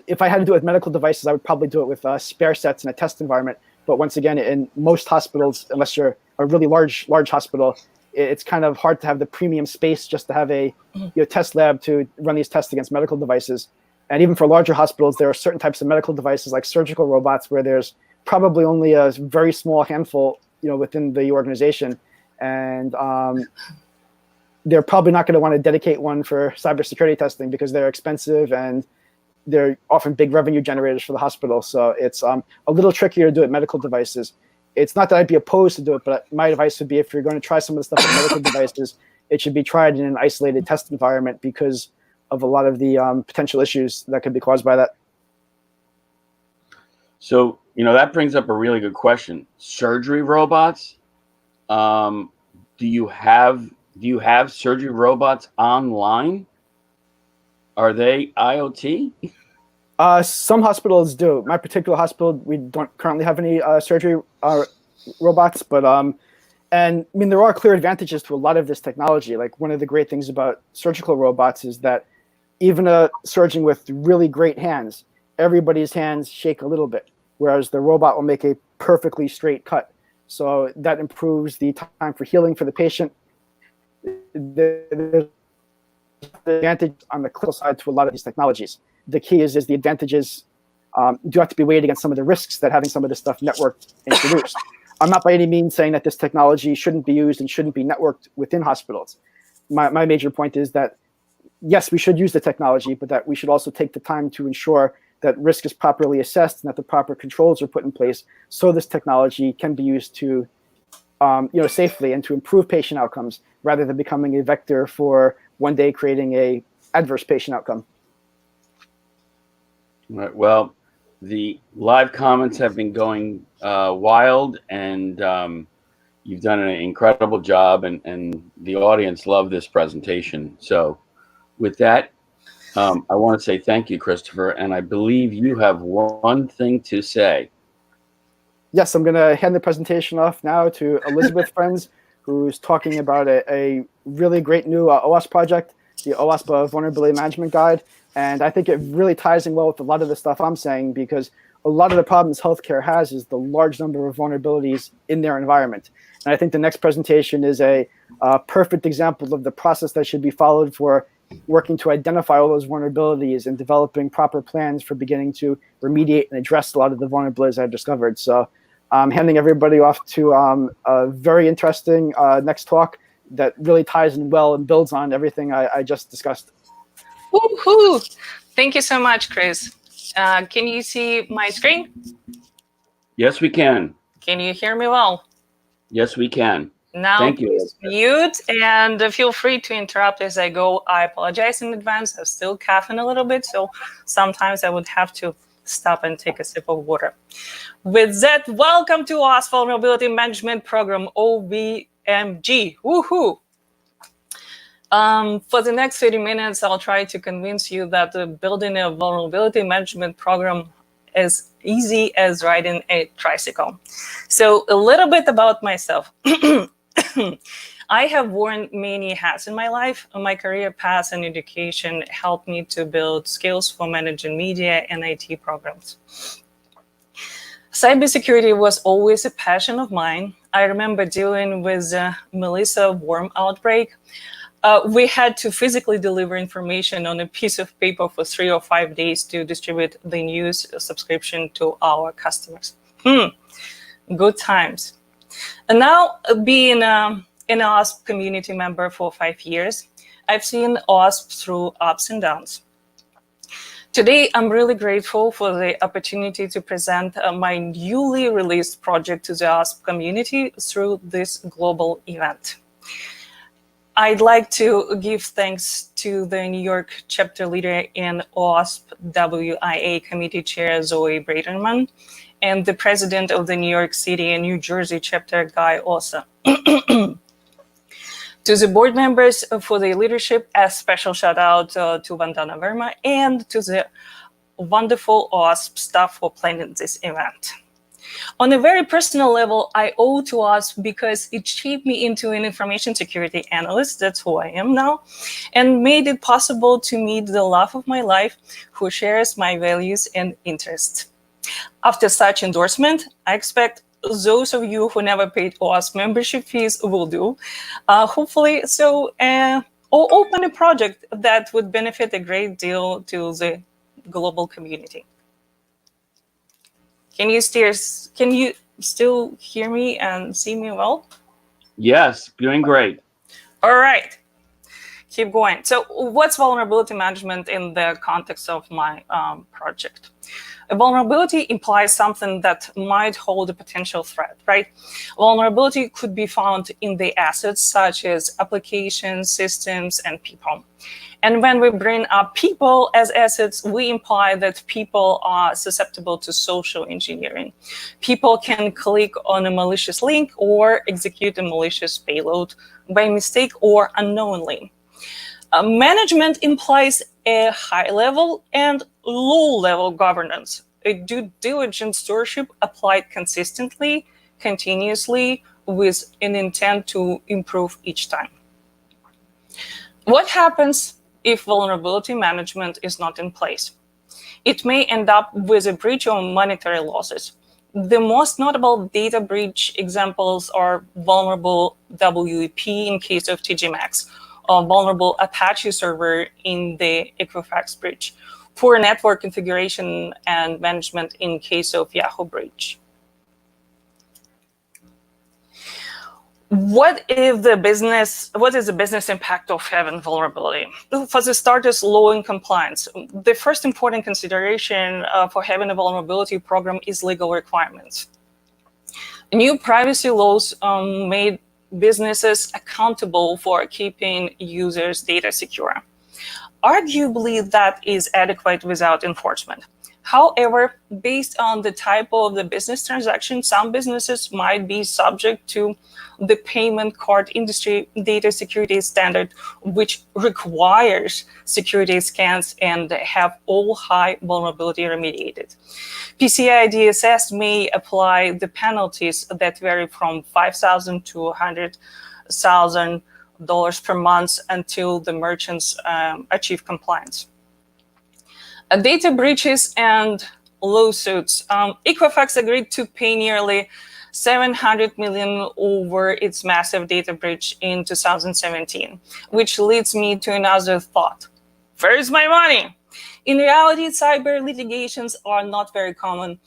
If I had to do it with medical devices, I would probably do it with spare sets in a test environment. But once again, in most hospitals, unless you're a really large hospital, it's kind of hard to have the premium space just to have a test lab to run these tests against medical devices. And even for larger hospitals, there are certain types of medical devices like surgical robots where there's probably only a very small handful, within the organization. And they're probably not going to want to dedicate one for cybersecurity testing because they're expensive and they're often big revenue generators for the hospital. So it's a little trickier to do it with medical devices. It's not that I'd be opposed to do it, but my advice would be if you're going to try some of the stuff with medical devices, it should be tried in an isolated test environment because of a lot of the potential issues that could be caused by that. So, that brings up a really good question. Surgery robots, do you have surgery robots online? Are they IoT? Some hospitals do. My particular hospital, we don't currently have any surgery robots, but and I mean, there are clear advantages to a lot of this technology. Like one of the great things about surgical robots is that even a surgeon with really great hands, everybody's hands shake a little bit, whereas the robot will make a perfectly straight cut. So that improves the time for healing for the patient. There's the advantage on the clinical side to a lot of these technologies. The key is the advantages do have to be weighed against some of the risks that having some of this stuff networked introduced. I'm not by any means saying that this technology shouldn't be used and shouldn't be networked within hospitals. My major point is that, yes, we should use the technology, but that we should also take the time to ensure that risk is properly assessed and that the proper controls are put in place so this technology can be used to safely and to improve patient outcomes rather than becoming a vector for one day creating a adverse patient outcome. All right. Well, the live comments have been going wild, and you've done an incredible job, and the audience loved this presentation. So with that, I want to say thank you, Christopher, and I believe you have one thing to say. Yes, I'm going to hand the presentation off now to Elizabeth Friends, who's talking about a really great new OWASP project, the OWASP Vulnerability Management Guide. And I think it really ties in well with a lot of the stuff I'm saying, because a lot of the problems healthcare has is the large number of vulnerabilities in their environment. And I think the next presentation is a perfect example of the process that should be followed for working to identify all those vulnerabilities and developing proper plans for beginning to remediate and address a lot of the vulnerabilities I've discovered. So I'm handing everybody off to a very interesting next talk that really ties in well and builds on everything I just discussed. Woohoo! Thank you so much, Chris. Can you see my screen? Yes, we can. Can you hear me well? Yes, we can. Now, thank you. Please mute and feel free to interrupt as I go. I apologize in advance. I'm still coughing a little bit, so sometimes I would have to stop and take a sip of water. With that, welcome to OWASP Vulnerability Management Program, OVMG. Woohoo! For the next 30 minutes, I'll try to convince you that building a vulnerability management program is easy as riding a tricycle. So a little bit about myself. I have worn many hats in my life. My career path and education helped me to build skills for managing media and IT programs. Cybersecurity was always a passion of mine. I remember dealing with Melissa worm outbreak. We had to physically deliver information on a piece of paper for 3 or 5 days to distribute the news subscription to our customers. Good times. And now, being an OWASP community member for 5 years, I've seen OWASP through ups and downs. Today, I'm really grateful for the opportunity to present my newly released project to the OWASP community through this global event. I'd like to give thanks to the New York chapter leader and OWASP WIA committee chair, Zoe Braderman, and the president of the New York City and New Jersey chapter, Guy Ossa. To the board members for their leadership, a special shout out to Vandana Verma, and to the wonderful OWASP staff for planning this event. On a very personal level, I owe to OWASP because it shaped me into an information security analyst, that's who I am now, and made it possible to meet the love of my life who shares my values and interests. After such endorsement, I expect those of you who never paid OWASP membership fees will do, hopefully so, or open a project that would benefit a great deal to the global community. Can you still hear me and see me well? Yes, doing great. All right, keep going. So what's vulnerability management in the context of my project? A vulnerability implies something that might hold a potential threat, right? Vulnerability could be found in the assets such as applications, systems, and people. And when we bring up people as assets, we imply that people are susceptible to social engineering. People can click on a malicious link or execute a malicious payload by mistake or unknowingly. Management implies a high-level and low-level governance, a due diligence stewardship applied consistently, continuously, with an intent to improve each time. What happens if vulnerability management is not in place? It may end up with a breach or monetary losses. The most notable data breach examples are vulnerable WEP in case of TG Maxx, a vulnerable Apache server in the Equifax breach, poor network configuration and management in case of Yahoo breach. What is the business impact of having vulnerability? For the starters, law and compliance. The first important consideration for having a vulnerability program is legal requirements. New privacy laws made businesses accountable for keeping users' data secure. Arguably, that is adequate without enforcement. However, based on the type of the business transaction, some businesses might be subject to the payment card industry data security standard, which requires security scans and have all high vulnerability remediated. PCI DSS may apply the penalties that vary from $5,000 to $100,000 per month until the merchants achieve compliance. Data breaches and lawsuits. Equifax agreed to pay nearly $700 million over its massive data breach in 2017, which leads me to another thought. Where's my money? In reality, cyber litigations are not very common.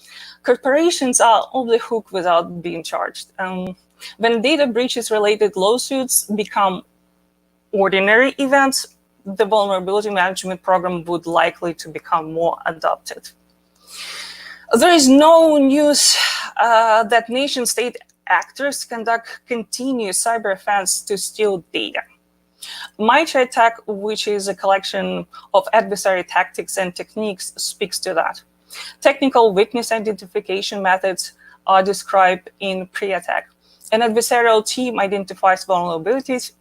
Corporations are on the hook without being charged. When data breaches related lawsuits become ordinary events, the vulnerability management program would likely to become more adopted. There is no news that nation-state actors conduct continuous cyber offense to steal data. MITRE attack, which is a collection of adversary tactics and techniques, speaks to that. Technical weakness identification methods are described in pre-attack. An adversarial team identifies vulnerabilities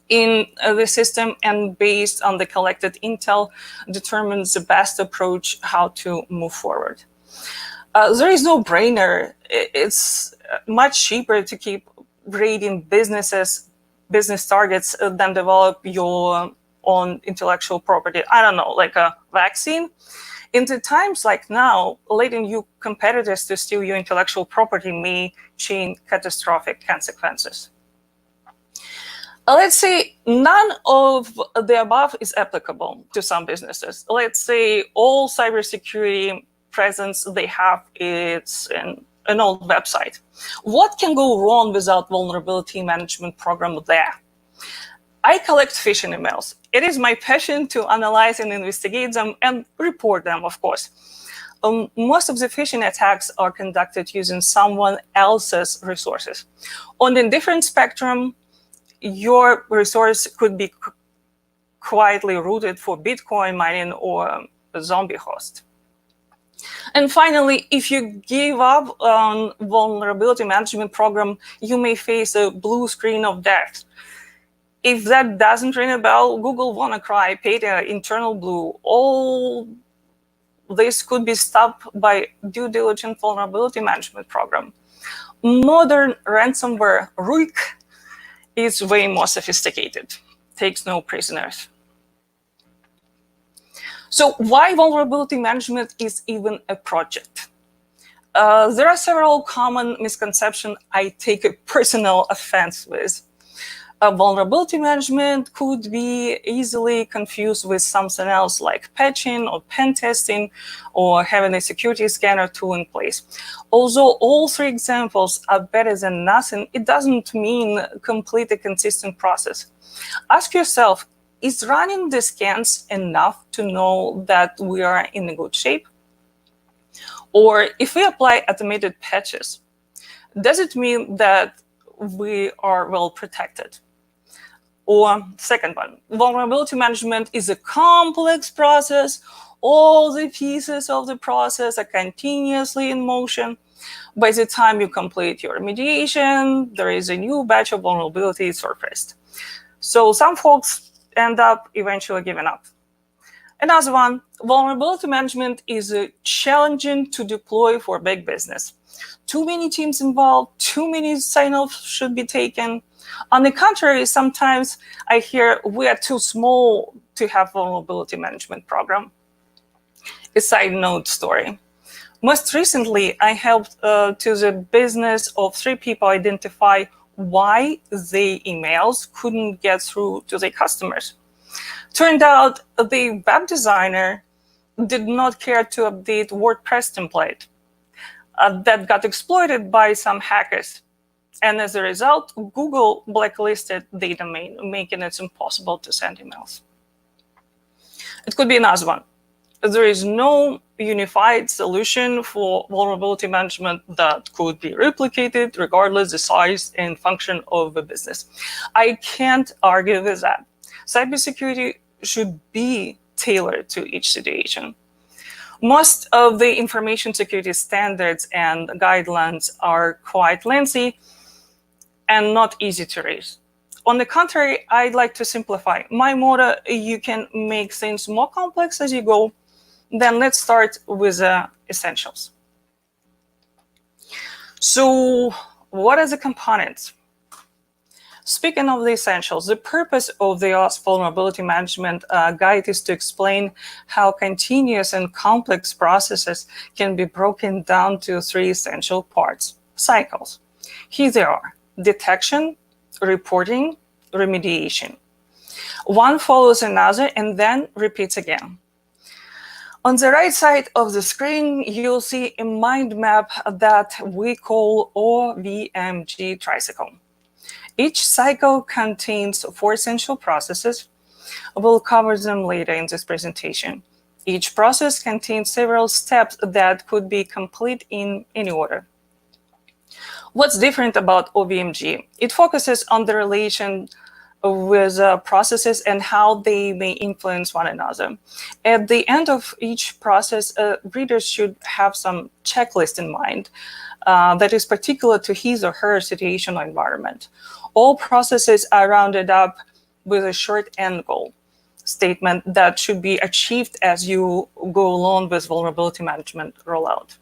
in the system and based on the collected intel determines the best approach how to move forward. There is no brainer. It's much cheaper to keep raiding business targets than develop your own intellectual property. I don't know, like a vaccine. In the times like now, letting your competitors to steal your intellectual property may chain catastrophic consequences. Let's say none of the above is applicable to some businesses. Let's say all cybersecurity presence they have is an old website. What can go wrong without vulnerability management program there? I collect phishing emails. It is my passion to analyze and investigate them and report them, of course. Most of the phishing attacks are conducted using someone else's resources. On a different spectrum, your resource could be quietly routed for Bitcoin mining or a zombie host. And finally, if you give up on vulnerability management program, you may face a blue screen of death. If that doesn't ring a bell, Google WannaCry, Peta, Internal Blue, all this could be stopped by due diligent vulnerability management program. Modern ransomware, RUIC, is way more sophisticated, takes no prisoners. So why vulnerability management is even a project? There are several common misconceptions I take a personal offense with. Vulnerability management could be easily confused with something else like patching or pen testing or having a security scanner tool in place. Although all three examples are better than nothing, it doesn't mean complete a consistent process. Ask yourself, is running the scans enough to know that we are in a good shape? Or if we apply automated patches, does it mean that we are well protected? Or second one, vulnerability management is a complex process. All the pieces of the process are continuously in motion. By the time you complete your remediation, there is a new batch of vulnerabilities surfaced. So some folks end up eventually giving up. Another one, vulnerability management is challenging to deploy for big business. Too many teams involved, too many sign-offs should be taken. On the contrary, sometimes I hear we are too small to have vulnerability management program. A side note story. Most recently, I helped to the business of 3 people identify why their emails couldn't get through to their customers. Turned out the web designer did not care to update WordPress template. That got exploited by some hackers. And as a result, Google blacklisted the domain, making it impossible to send emails. It could be another one. There is no unified solution for vulnerability management that could be replicated regardless the size and function of a business. I can't argue with that. Cybersecurity should be tailored to each situation. Most of the information security standards and guidelines are quite lengthy and not easy to read. On the contrary, I'd like to simplify. My motto, you can make things more complex as you go. Then let's start with the essentials. So what are the components? Speaking of the essentials, the purpose of the OWASP Vulnerability Management Guide is to explain how continuous and complex processes can be broken down to 3 essential parts, cycles. Here they are: detection, reporting, remediation. One follows another and then repeats again. On the right side of the screen, you'll see a mind map that we call OVMG tricycle. Each cycle contains 4 essential processes. We'll cover them later in this presentation. Each process contains several steps that could be complete in any order. What's different about OVMG? It focuses on the relation with processes and how they may influence one another. At the end of each process, readers should have some checklist in mind that is particular to his or her situation or environment. All processes are rounded up with a short end goal statement that should be achieved as you go along with vulnerability management rollout.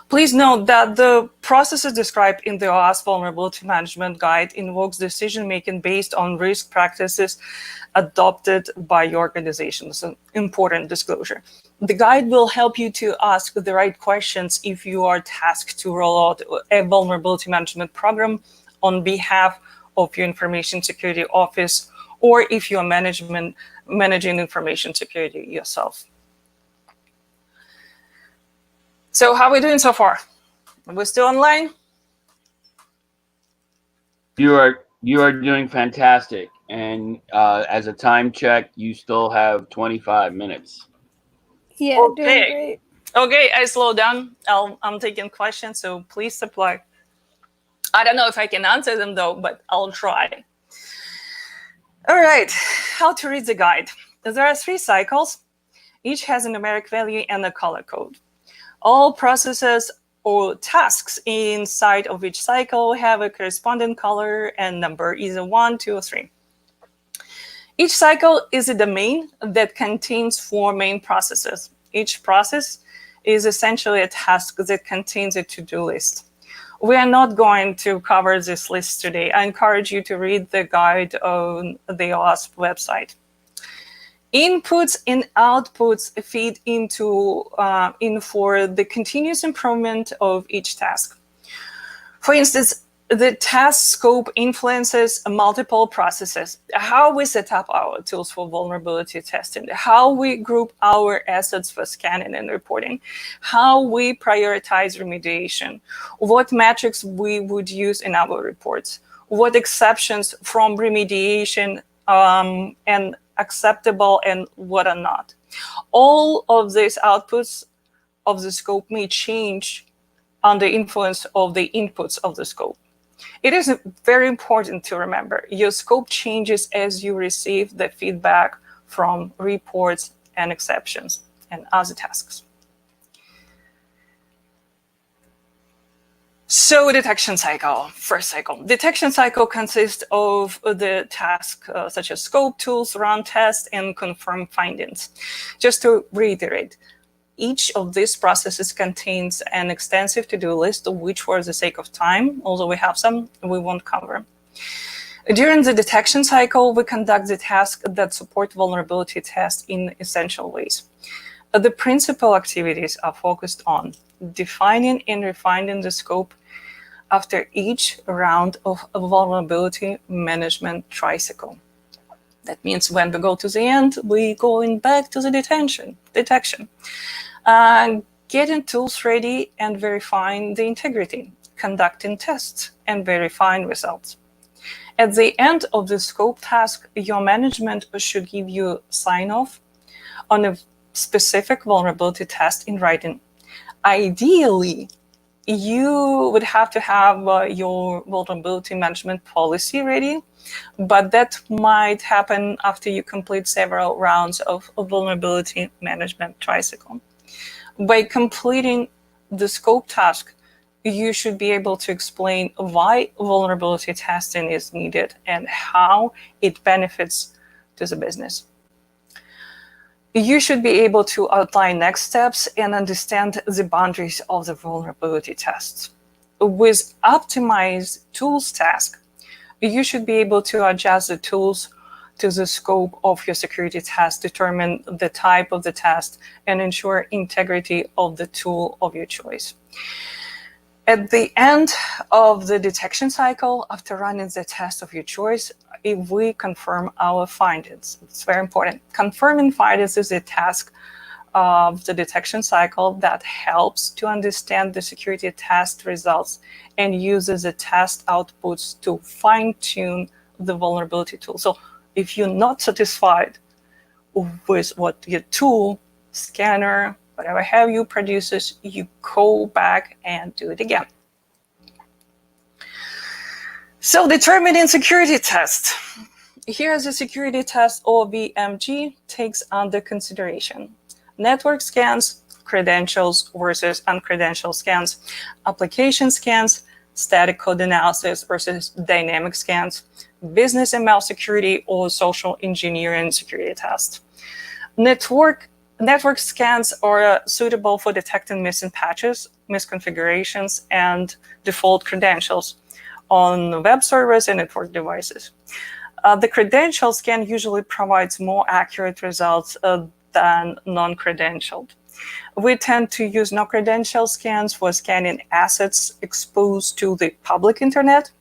Please note that the processes described in the OWASP Vulnerability Management Guide invokes decision-making based on risk practices adopted by your organization. It's an important disclosure. The guide will help you to ask the right questions if you are tasked to roll out a vulnerability management program on behalf of your information security office, or if you are managing information security yourself. So how are we doing so far? We're still online? You are doing fantastic. And as a time check, you still have 25 minutes. Yeah, Okay. doing great. Okay, I slowed down. I'm taking questions, so please apply. I don't know if I can answer them though, but I'll try. All right, how to read the guide. There are 3 cycles. Each has a numeric value and a color code. All processes or tasks inside of each cycle have a corresponding color and number, either 1, 2, or 3. Each cycle is a domain that contains 4 main processes. Each process is essentially a task that contains a to-do list. We are not going to cover this list today. I encourage you to read the guide on the OWASP website. Inputs and outputs feed into for the continuous improvement of each task. For instance, the task scope influences multiple processes. How we set up our tools for vulnerability testing, how we group our assets for scanning and reporting, how we prioritize remediation, what metrics we would use in our reports, what exceptions from remediation and acceptable and what are not. All of these outputs of the scope may change under influence of the inputs of the scope. It is very important to remember your scope changes as you receive the feedback from reports and exceptions and other tasks. So detection cycle, first cycle. Detection cycle consists of the tasks such as scope, tools, run tests, and confirm findings. Just to reiterate, each of these processes contains an extensive to-do list, which for the sake of time, although we have some, we won't cover. During the detection cycle, we conduct the tasks that support vulnerability tests in essential ways. The principal activities are focused on defining and refining the scope after each round of a vulnerability management tricycle. That means when we go to the end, we going back to the detection. Getting tools ready and verifying the integrity, conducting tests and verifying results. At the end of the scope task, your management should give you sign-off on a specific vulnerability test in writing. Ideally, you would have to have your vulnerability management policy ready, but that might happen after you complete several rounds of vulnerability management tricycle. By completing the scope task, you should be able to explain why vulnerability testing is needed and how it benefits to the business. You should be able to outline next steps and understand the boundaries of the vulnerability tests. With optimized tools task, you should be able to adjust the tools to the scope of your security test, determine the type of the test, and ensure integrity of the tool of your choice. At the end of the detection cycle, after running the test of your choice, if we confirm our findings, it's very important. Confirming findings is a task of the detection cycle that helps to understand the security test results and uses the test outputs to fine-tune the vulnerability tool. So if you're not satisfied with what your tool, scanner, whatever have you produces, you go back and do it again. So determining security test. Here's a security test or VMG takes under consideration network scans, credentials versus uncredentialed scans, application scans, static code analysis versus dynamic scans, business ML security or social engineering security test. Network scans are suitable for detecting missing patches, misconfigurations, and default credentials on web servers and network devices. The credential scan usually provides more accurate results than non-credentialed. We tend to use no-credential scans for scanning assets exposed to the public internet.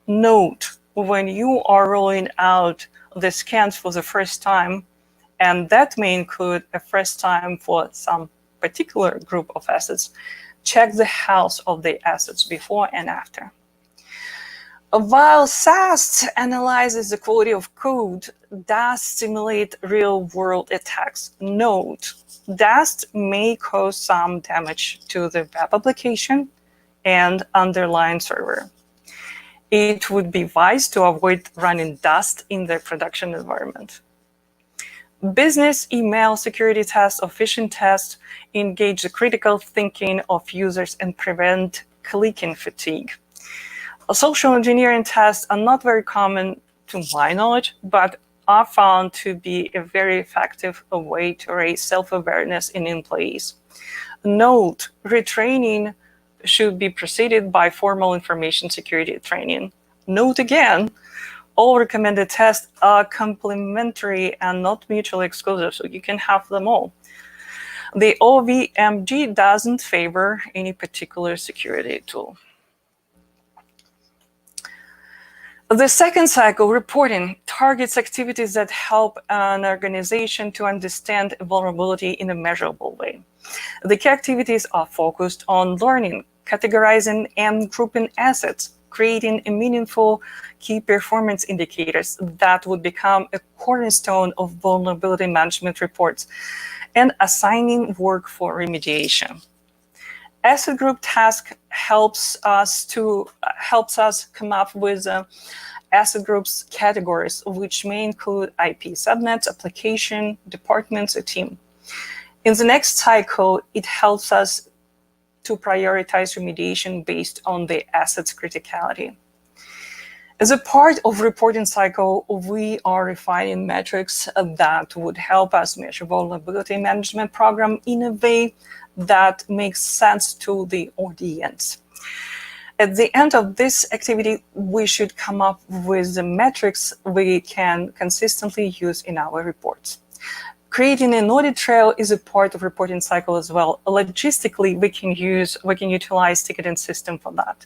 Note, when you are rolling out the scans for the first time, and that may include a first time for some particular group of assets, check the health of the assets before and after. While SAST analyzes the quality of code, DAST simulate real-world attacks. Note, DAST may cause some damage to the web application and underlying server. It would be wise to avoid running DAST in the production environment. Business email security tests or phishing tests engage the critical thinking of users and prevent clicking fatigue. Social engineering tests are not very common to my knowledge, but are found to be a very effective way to raise self-awareness in employees. Note, retraining should be preceded by formal information security training. Note again, all recommended tests are complementary and not mutually exclusive, so you can have them all. The OWMG doesn't favor any particular security tool. The second cycle, reporting, targets activities that help an organization to understand a vulnerability in a measurable way. The key activities are focused on learning, categorizing and grouping assets, creating a meaningful key performance indicators that would become a cornerstone of vulnerability management reports, and assigning work for remediation. Asset group task helps us come up with asset groups categories, which may include IP subnets, application, departments, or team. In the next cycle, it helps us to prioritize remediation based on the asset's criticality. As a part of reporting cycle, we are refining metrics that would help us measure vulnerability management program in a way that makes sense to the audience. At the end of this activity, we should come up with the metrics we can consistently use in our reports. Creating an audit trail is a part of reporting cycle as well. Logistically, we can utilize ticketing system for that.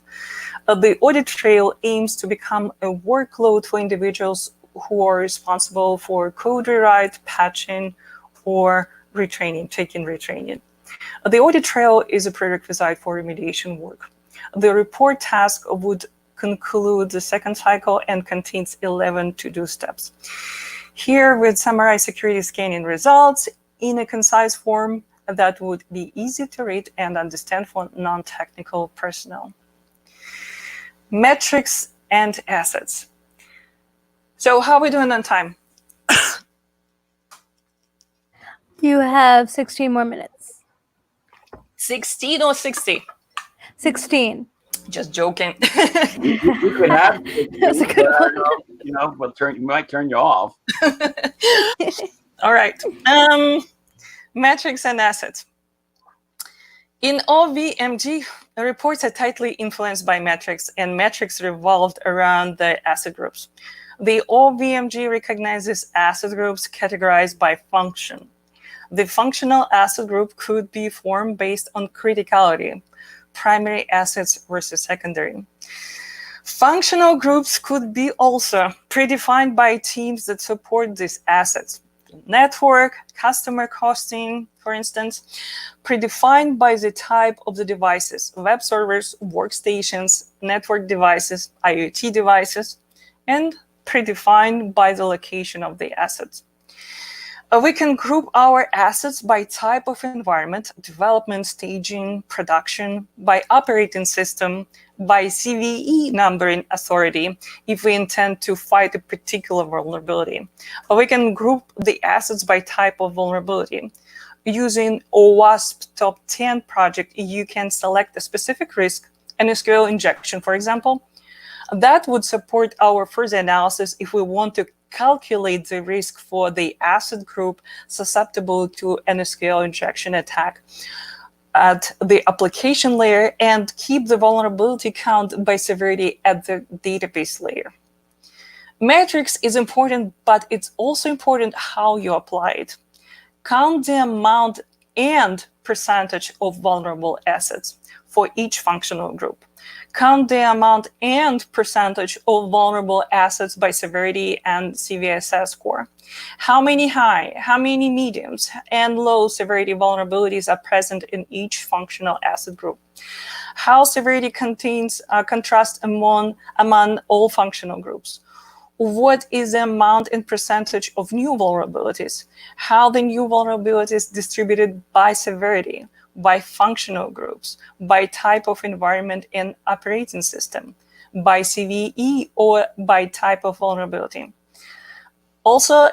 The audit trail aims to become a workload for individuals who are responsible for code rewrite, patching, or retraining, taking retraining. The audit trail is a prerequisite for remediation work. The report task would conclude the second cycle and contains 11 to-do steps. Here we'd summarize security scanning results in a concise form that would be easy to read and understand for non-technical personnel. Metrics and assets. So how are we doing on time? You have 16 more minutes. 16 or 60? 16. Just joking. You could have, That's a good one. but might turn you off. All right. Metrics and assets. In OWMG, reports are tightly influenced by metrics, and metrics revolved around the asset groups. The OWMG recognizes asset groups categorized by function. The functional asset group could be formed based on criticality, primary assets versus secondary. Functional groups could be also predefined by teams that support these assets. Network, customer costing, for instance, predefined by the type of the devices, web servers, workstations, network devices, IoT devices, and predefined by the location of the assets. We can group our assets by type of environment, development, staging, production, by operating system, by CVE numbering authority, if we intend to fight a particular vulnerability. Or we can group the assets by type of vulnerability. Using OWASP Top 10 project, you can select a specific risk, an SQL injection, for example. That would support our further analysis if we want to calculate the risk for the asset group susceptible to an SQL injection attack at the application layer and keep the vulnerability count by severity at the database layer. Metrics is important, but it's also important how you apply it. Count the amount and percentage of vulnerable assets for each functional group. Count the amount and percentage of vulnerable assets by severity and CVSS score. How many high, how many mediums, and low severity vulnerabilities are present in each functional asset group? How severity contrasts among all functional groups? What is the amount and percentage of new vulnerabilities? How the new vulnerabilities distributed by severity, by functional groups, by type of environment and operating system, by CVE, or by type of vulnerability. Also,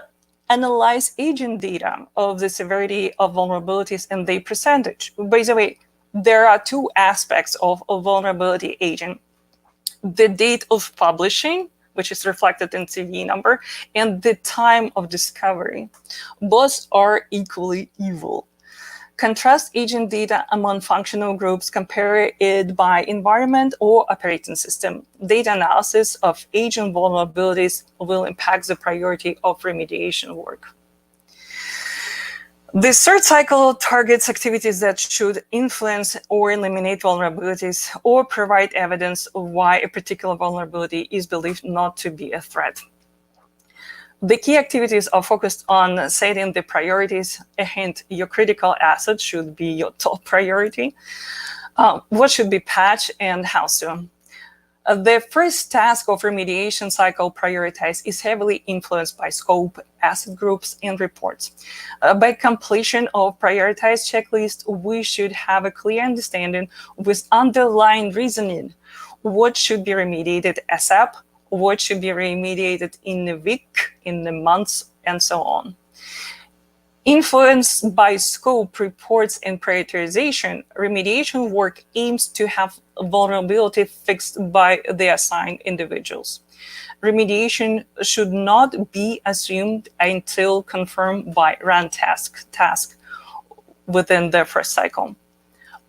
analyze agent data of the severity of vulnerabilities and their percentage. By the way, there are two aspects of a vulnerability agent: the date of publishing, which is reflected in CV number, and the time of discovery. Both are equally evil. Contrast agent data among functional groups, compare it by environment or operating system. Data analysis of agent vulnerabilities will impact the priority of remediation work. The third cycle targets activities that should influence or eliminate vulnerabilities or provide evidence of why a particular vulnerability is believed not to be a threat. The key activities are focused on setting the priorities. A hint: your critical asset should be your top priority. What should be patched and how soon? The first task of remediation cycle, prioritize, is heavily influenced by scope, asset groups, and reports. By completion of prioritized checklist, we should have a clear understanding with underlying reasoning. What should be remediated ASAP? What should be remediated in a week, in the months, and so on. Influenced by scope, reports, and prioritization, remediation work aims to have vulnerability fixed by the assigned individuals. Remediation should not be assumed until confirmed by run task within the first cycle.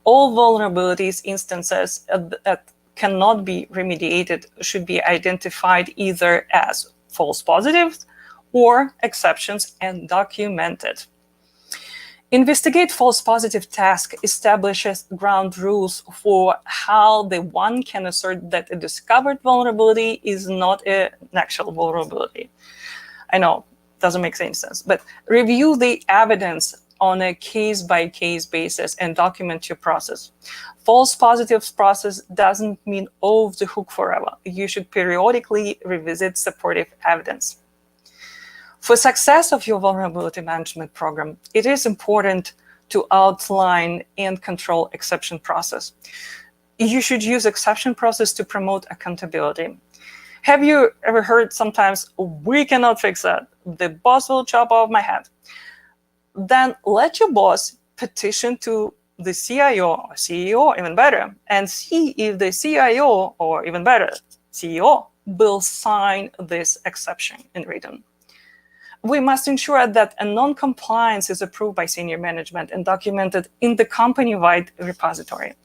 All vulnerabilities instances that cannot be remediated should be identified either as false positives or exceptions and documented. Investigate false positive task establishes ground rules for how the one can assert that a discovered vulnerability is not an actual vulnerability. I know, doesn't make any sense, but review the evidence on a case-by-case basis and document your process. False positives process doesn't mean off the hook forever. You should periodically revisit supportive evidence. For success of your vulnerability management program, it is important to outline and control exception process. You should use exception process to promote accountability. Have you ever heard sometimes, we cannot fix that, the boss will chop off my head? Then let your boss petition to the CIO or CEO, even better, and see if the CIO, or even better, CEO, will sign this exception in written. We must ensure that a non-compliance is approved by senior management and documented in the company-wide repository.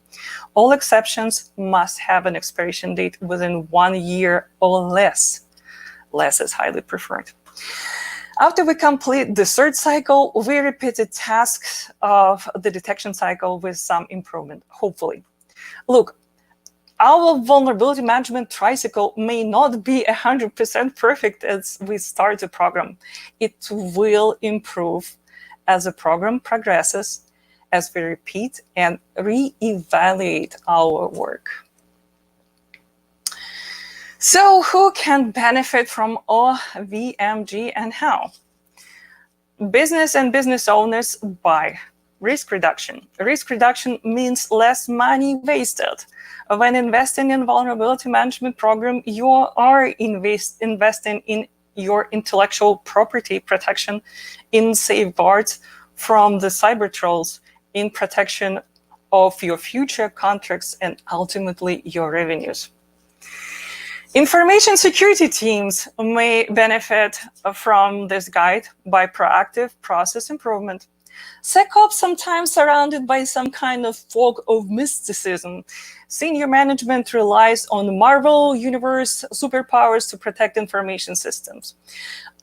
All exceptions must have an expiration date within 1 year or less. Less is highly preferred. After we complete the third cycle, we repeat the tasks of the detection cycle with some improvement, hopefully. Look, our vulnerability management tricycle may not be 100% perfect as we start the program. It will improve as the program progresses, as we repeat and re-evaluate our work. So who can benefit from OWMG and how? Business and business owners by risk reduction. Risk reduction means less money wasted. When investing in vulnerability management program, you are investing in your intellectual property protection, in safeguards from the cyber trolls, in protection of your future contracts, and ultimately your revenues. Information security teams may benefit from this guide by proactive process improvement. SecOps sometimes surrounded by some kind of fog of mysticism. Senior management relies on Marvel Universe superpowers to protect information systems.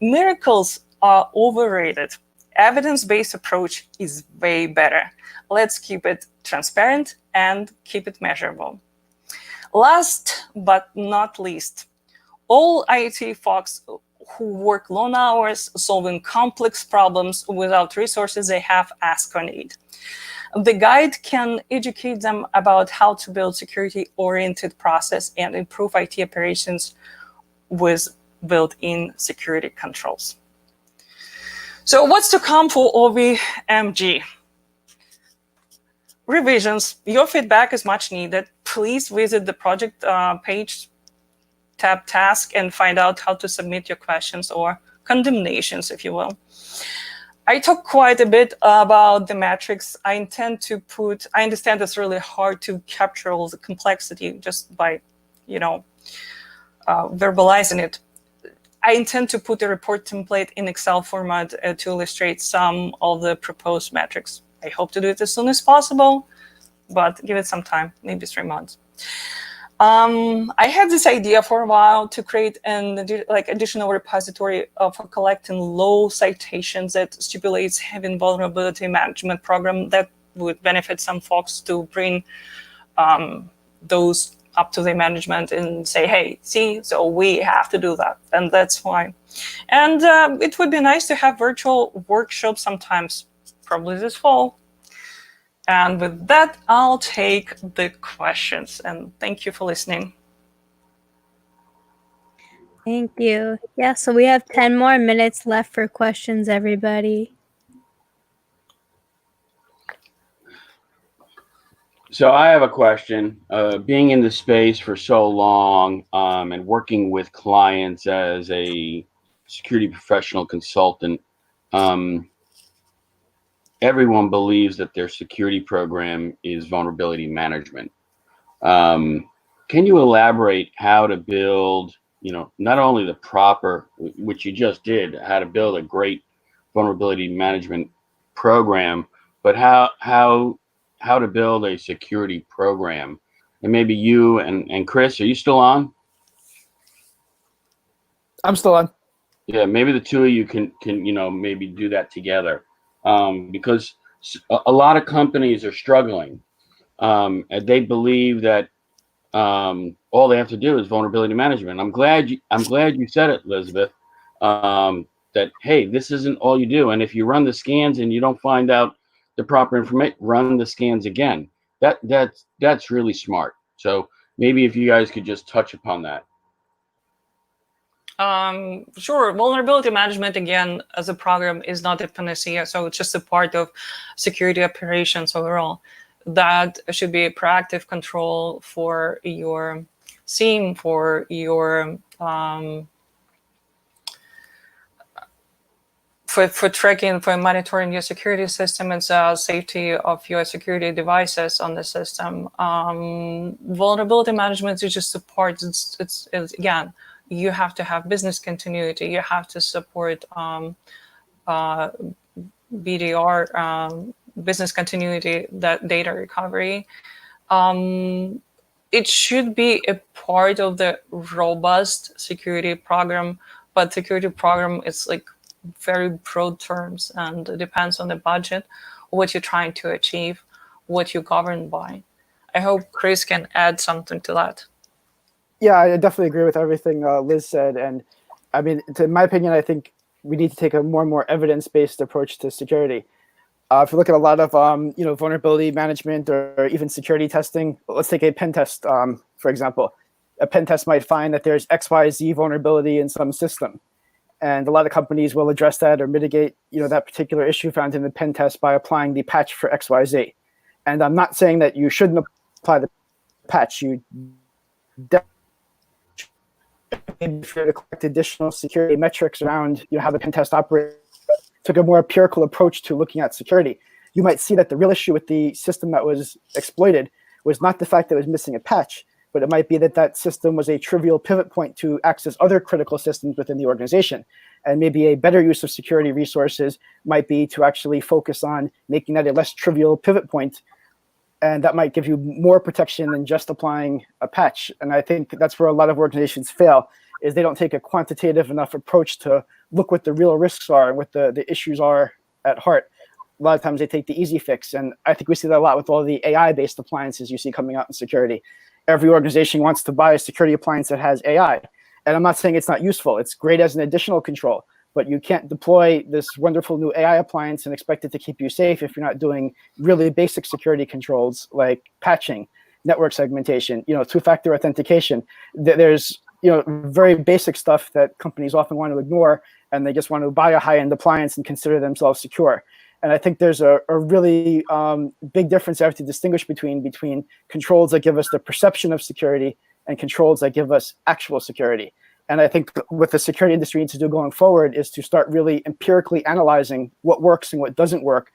Miracles are overrated. Evidence-based approach is way better. Let's keep it transparent and keep it measurable. Last but not least, all IT folks who work long hours solving complex problems without resources they have ask on need. The guide can educate them about how to build security-oriented process and improve IT operations with built-in security controls. So what's to come for OWMG? Revisions. Your feedback is much needed. Please visit the project page, tab task, and find out how to submit your questions or condemnations, if you will. I talk quite a bit about the metrics. I understand it's really hard to capture all the complexity just by, verbalizing it. I intend to put a report template in Excel format to illustrate some of the proposed metrics. I hope to do it as soon as possible, but give it some time, maybe 3 months. I had this idea for a while to create an additional repository for collecting low citations that stipulates having vulnerability management program that would benefit some folks to bring those up to the management and say, hey, see, so we have to do that, and that's fine. And it would be nice to have virtual workshops sometimes, probably this fall. And with that, I'll take the questions, and thank you for listening. Thank you. Yeah, so we have 10 more minutes left for questions, everybody. So I have a question. Being in the space for so long and working with clients as a security professional consultant, everyone believes that their security program is vulnerability management. Can you elaborate how to build, not only the proper, which you just did, how to build a great vulnerability management program, but how to build a security program? And maybe you and Chris, are you still on? I'm still on. Yeah, maybe the two of you can maybe do that together, because a lot of companies are struggling, and they believe that all they have to do is vulnerability management. I'm glad you said it, Elizabeth. That hey, this isn't all you do, and if you run the scans and you don't find out the proper information, run the scans again. That's really smart. So maybe if you guys could just touch upon that. Sure. Vulnerability management, again, as a program, is not a panacea. So it's just a part of security operations overall. That should be a proactive control for your SIEM, for your for tracking, for monitoring your security system and safety of your security devices on the system. Vulnerability management is just a part. It's again, you have to have business continuity. You have to support BDR, business continuity, that data recovery. It should be a part of the robust security program, but security program is like very broad terms, and it depends on the budget, what you're trying to achieve, what you're governed by. I hope Chris can add something to that. Yeah, I definitely agree with everything Liz said. And I mean, in my opinion, I think we need to take a more and more evidence-based approach to security. If you look at a lot of vulnerability management or even security testing, let's take a pen test, for example. A pen test might find that there's XYZ vulnerability in some system. And a lot of companies will address that or mitigate that particular issue found in the pen test by applying the patch for XYZ. And I'm not saying that you shouldn't apply the patch. You if you're to collect additional security metrics around how the pen test operates, took a more empirical approach to looking at security, you might see that the real issue with the system that was exploited was not the fact that it was missing a patch, but it might be that that system was a trivial pivot point to access other critical systems within the organization. And maybe a better use of security resources might be to actually focus on making that a less trivial pivot point. And that might give you more protection than just applying a patch. And I think that's where a lot of organizations fail, is they don't take a quantitative enough approach to look what the real risks are and what the issues are at heart. A lot of times they take the easy fix. And I think we see that a lot with all the AI-based appliances you see coming out in security. Every organization wants to buy a security appliance that has AI. And I'm not saying it's not useful. It's great as an additional control. But you can't deploy this wonderful new AI appliance and expect it to keep you safe if you're not doing really basic security controls like patching, network segmentation, two-factor authentication. There's very basic stuff that companies often want to ignore, and they just want to buy a high-end appliance and consider themselves secure. And I think there's a really big difference I have to distinguish between controls that give us the perception of security and controls that give us actual security. And I think what the security industry needs to do going forward is to start really empirically analyzing what works and what doesn't work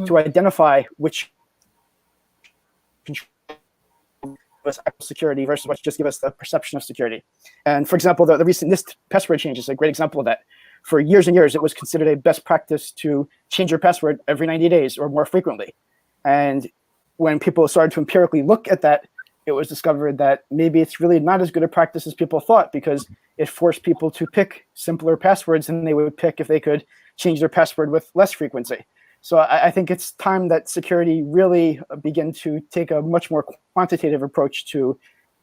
to identify which us security versus what just give us the perception of security. And for example, the recent NIST password change is a great example of that. For years and years, it was considered a best practice to change your password every 90 days or more frequently. And when people started to empirically look at that, it was discovered that maybe it's really not as good a practice as people thought, because it forced people to pick simpler passwords than they would pick if they could change their password with less frequency. So I think it's time that security really begin to take a much more quantitative approach to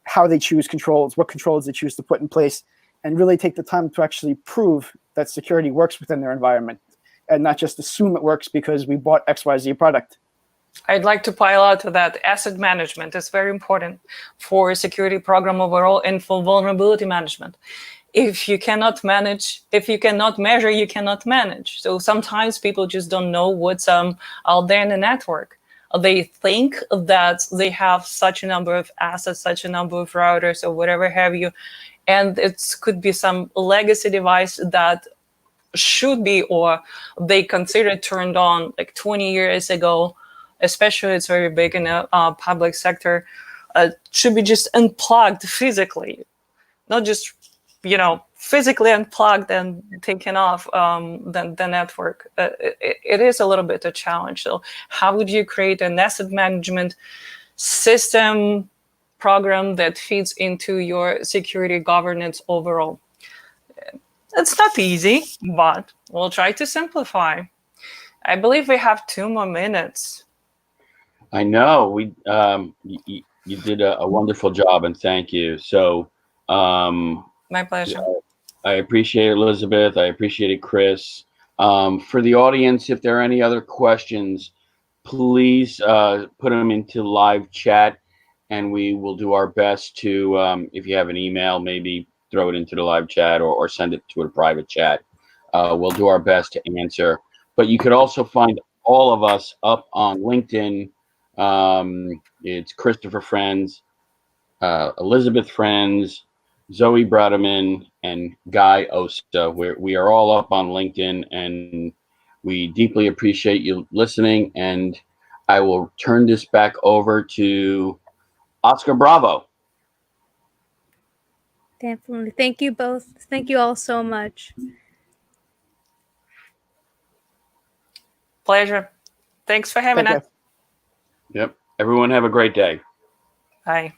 how they choose controls, what controls they choose to put in place, and really take the time to actually prove that security works within their environment, and not just assume it works because we bought XYZ product. I'd like to pile out to that. Asset management is very important for a security program overall and for vulnerability management. If you cannot manage, if you cannot measure, you cannot manage. So sometimes people just don't know what's out there in the network. They think that they have such a number of assets, such a number of routers or whatever have you, and it could be some legacy device that should be, or they considered turned on like 20 years ago, especially it's very big in the public sector, should be just unplugged physically, not just, physically unplugged and taken off the network. It is a little bit a challenge. So how would you create an asset management system program that feeds into your security governance overall? It's not easy, but we'll try to simplify. I believe we have 2 more minutes. I know you did a wonderful job, and thank you. So My pleasure. I appreciate it, Elizabeth. I appreciate it, Chris. For the audience, if there are any other questions, please put them into live chat, and we will do our best to, if you have an email, maybe throw it into the live chat or send it to a private chat. We'll do our best to answer. But you could also find all of us up on LinkedIn. It's Christopher Friends, Elizabeth Friends, Zoe Brademan, and Guy Osta. We are all up on LinkedIn, and we deeply appreciate you listening. And I will turn this back over to Oscar Bravo. Definitely. Thank you both. Thank you all so much. Pleasure. Thanks for having us. Yep. Everyone have a great day. Bye.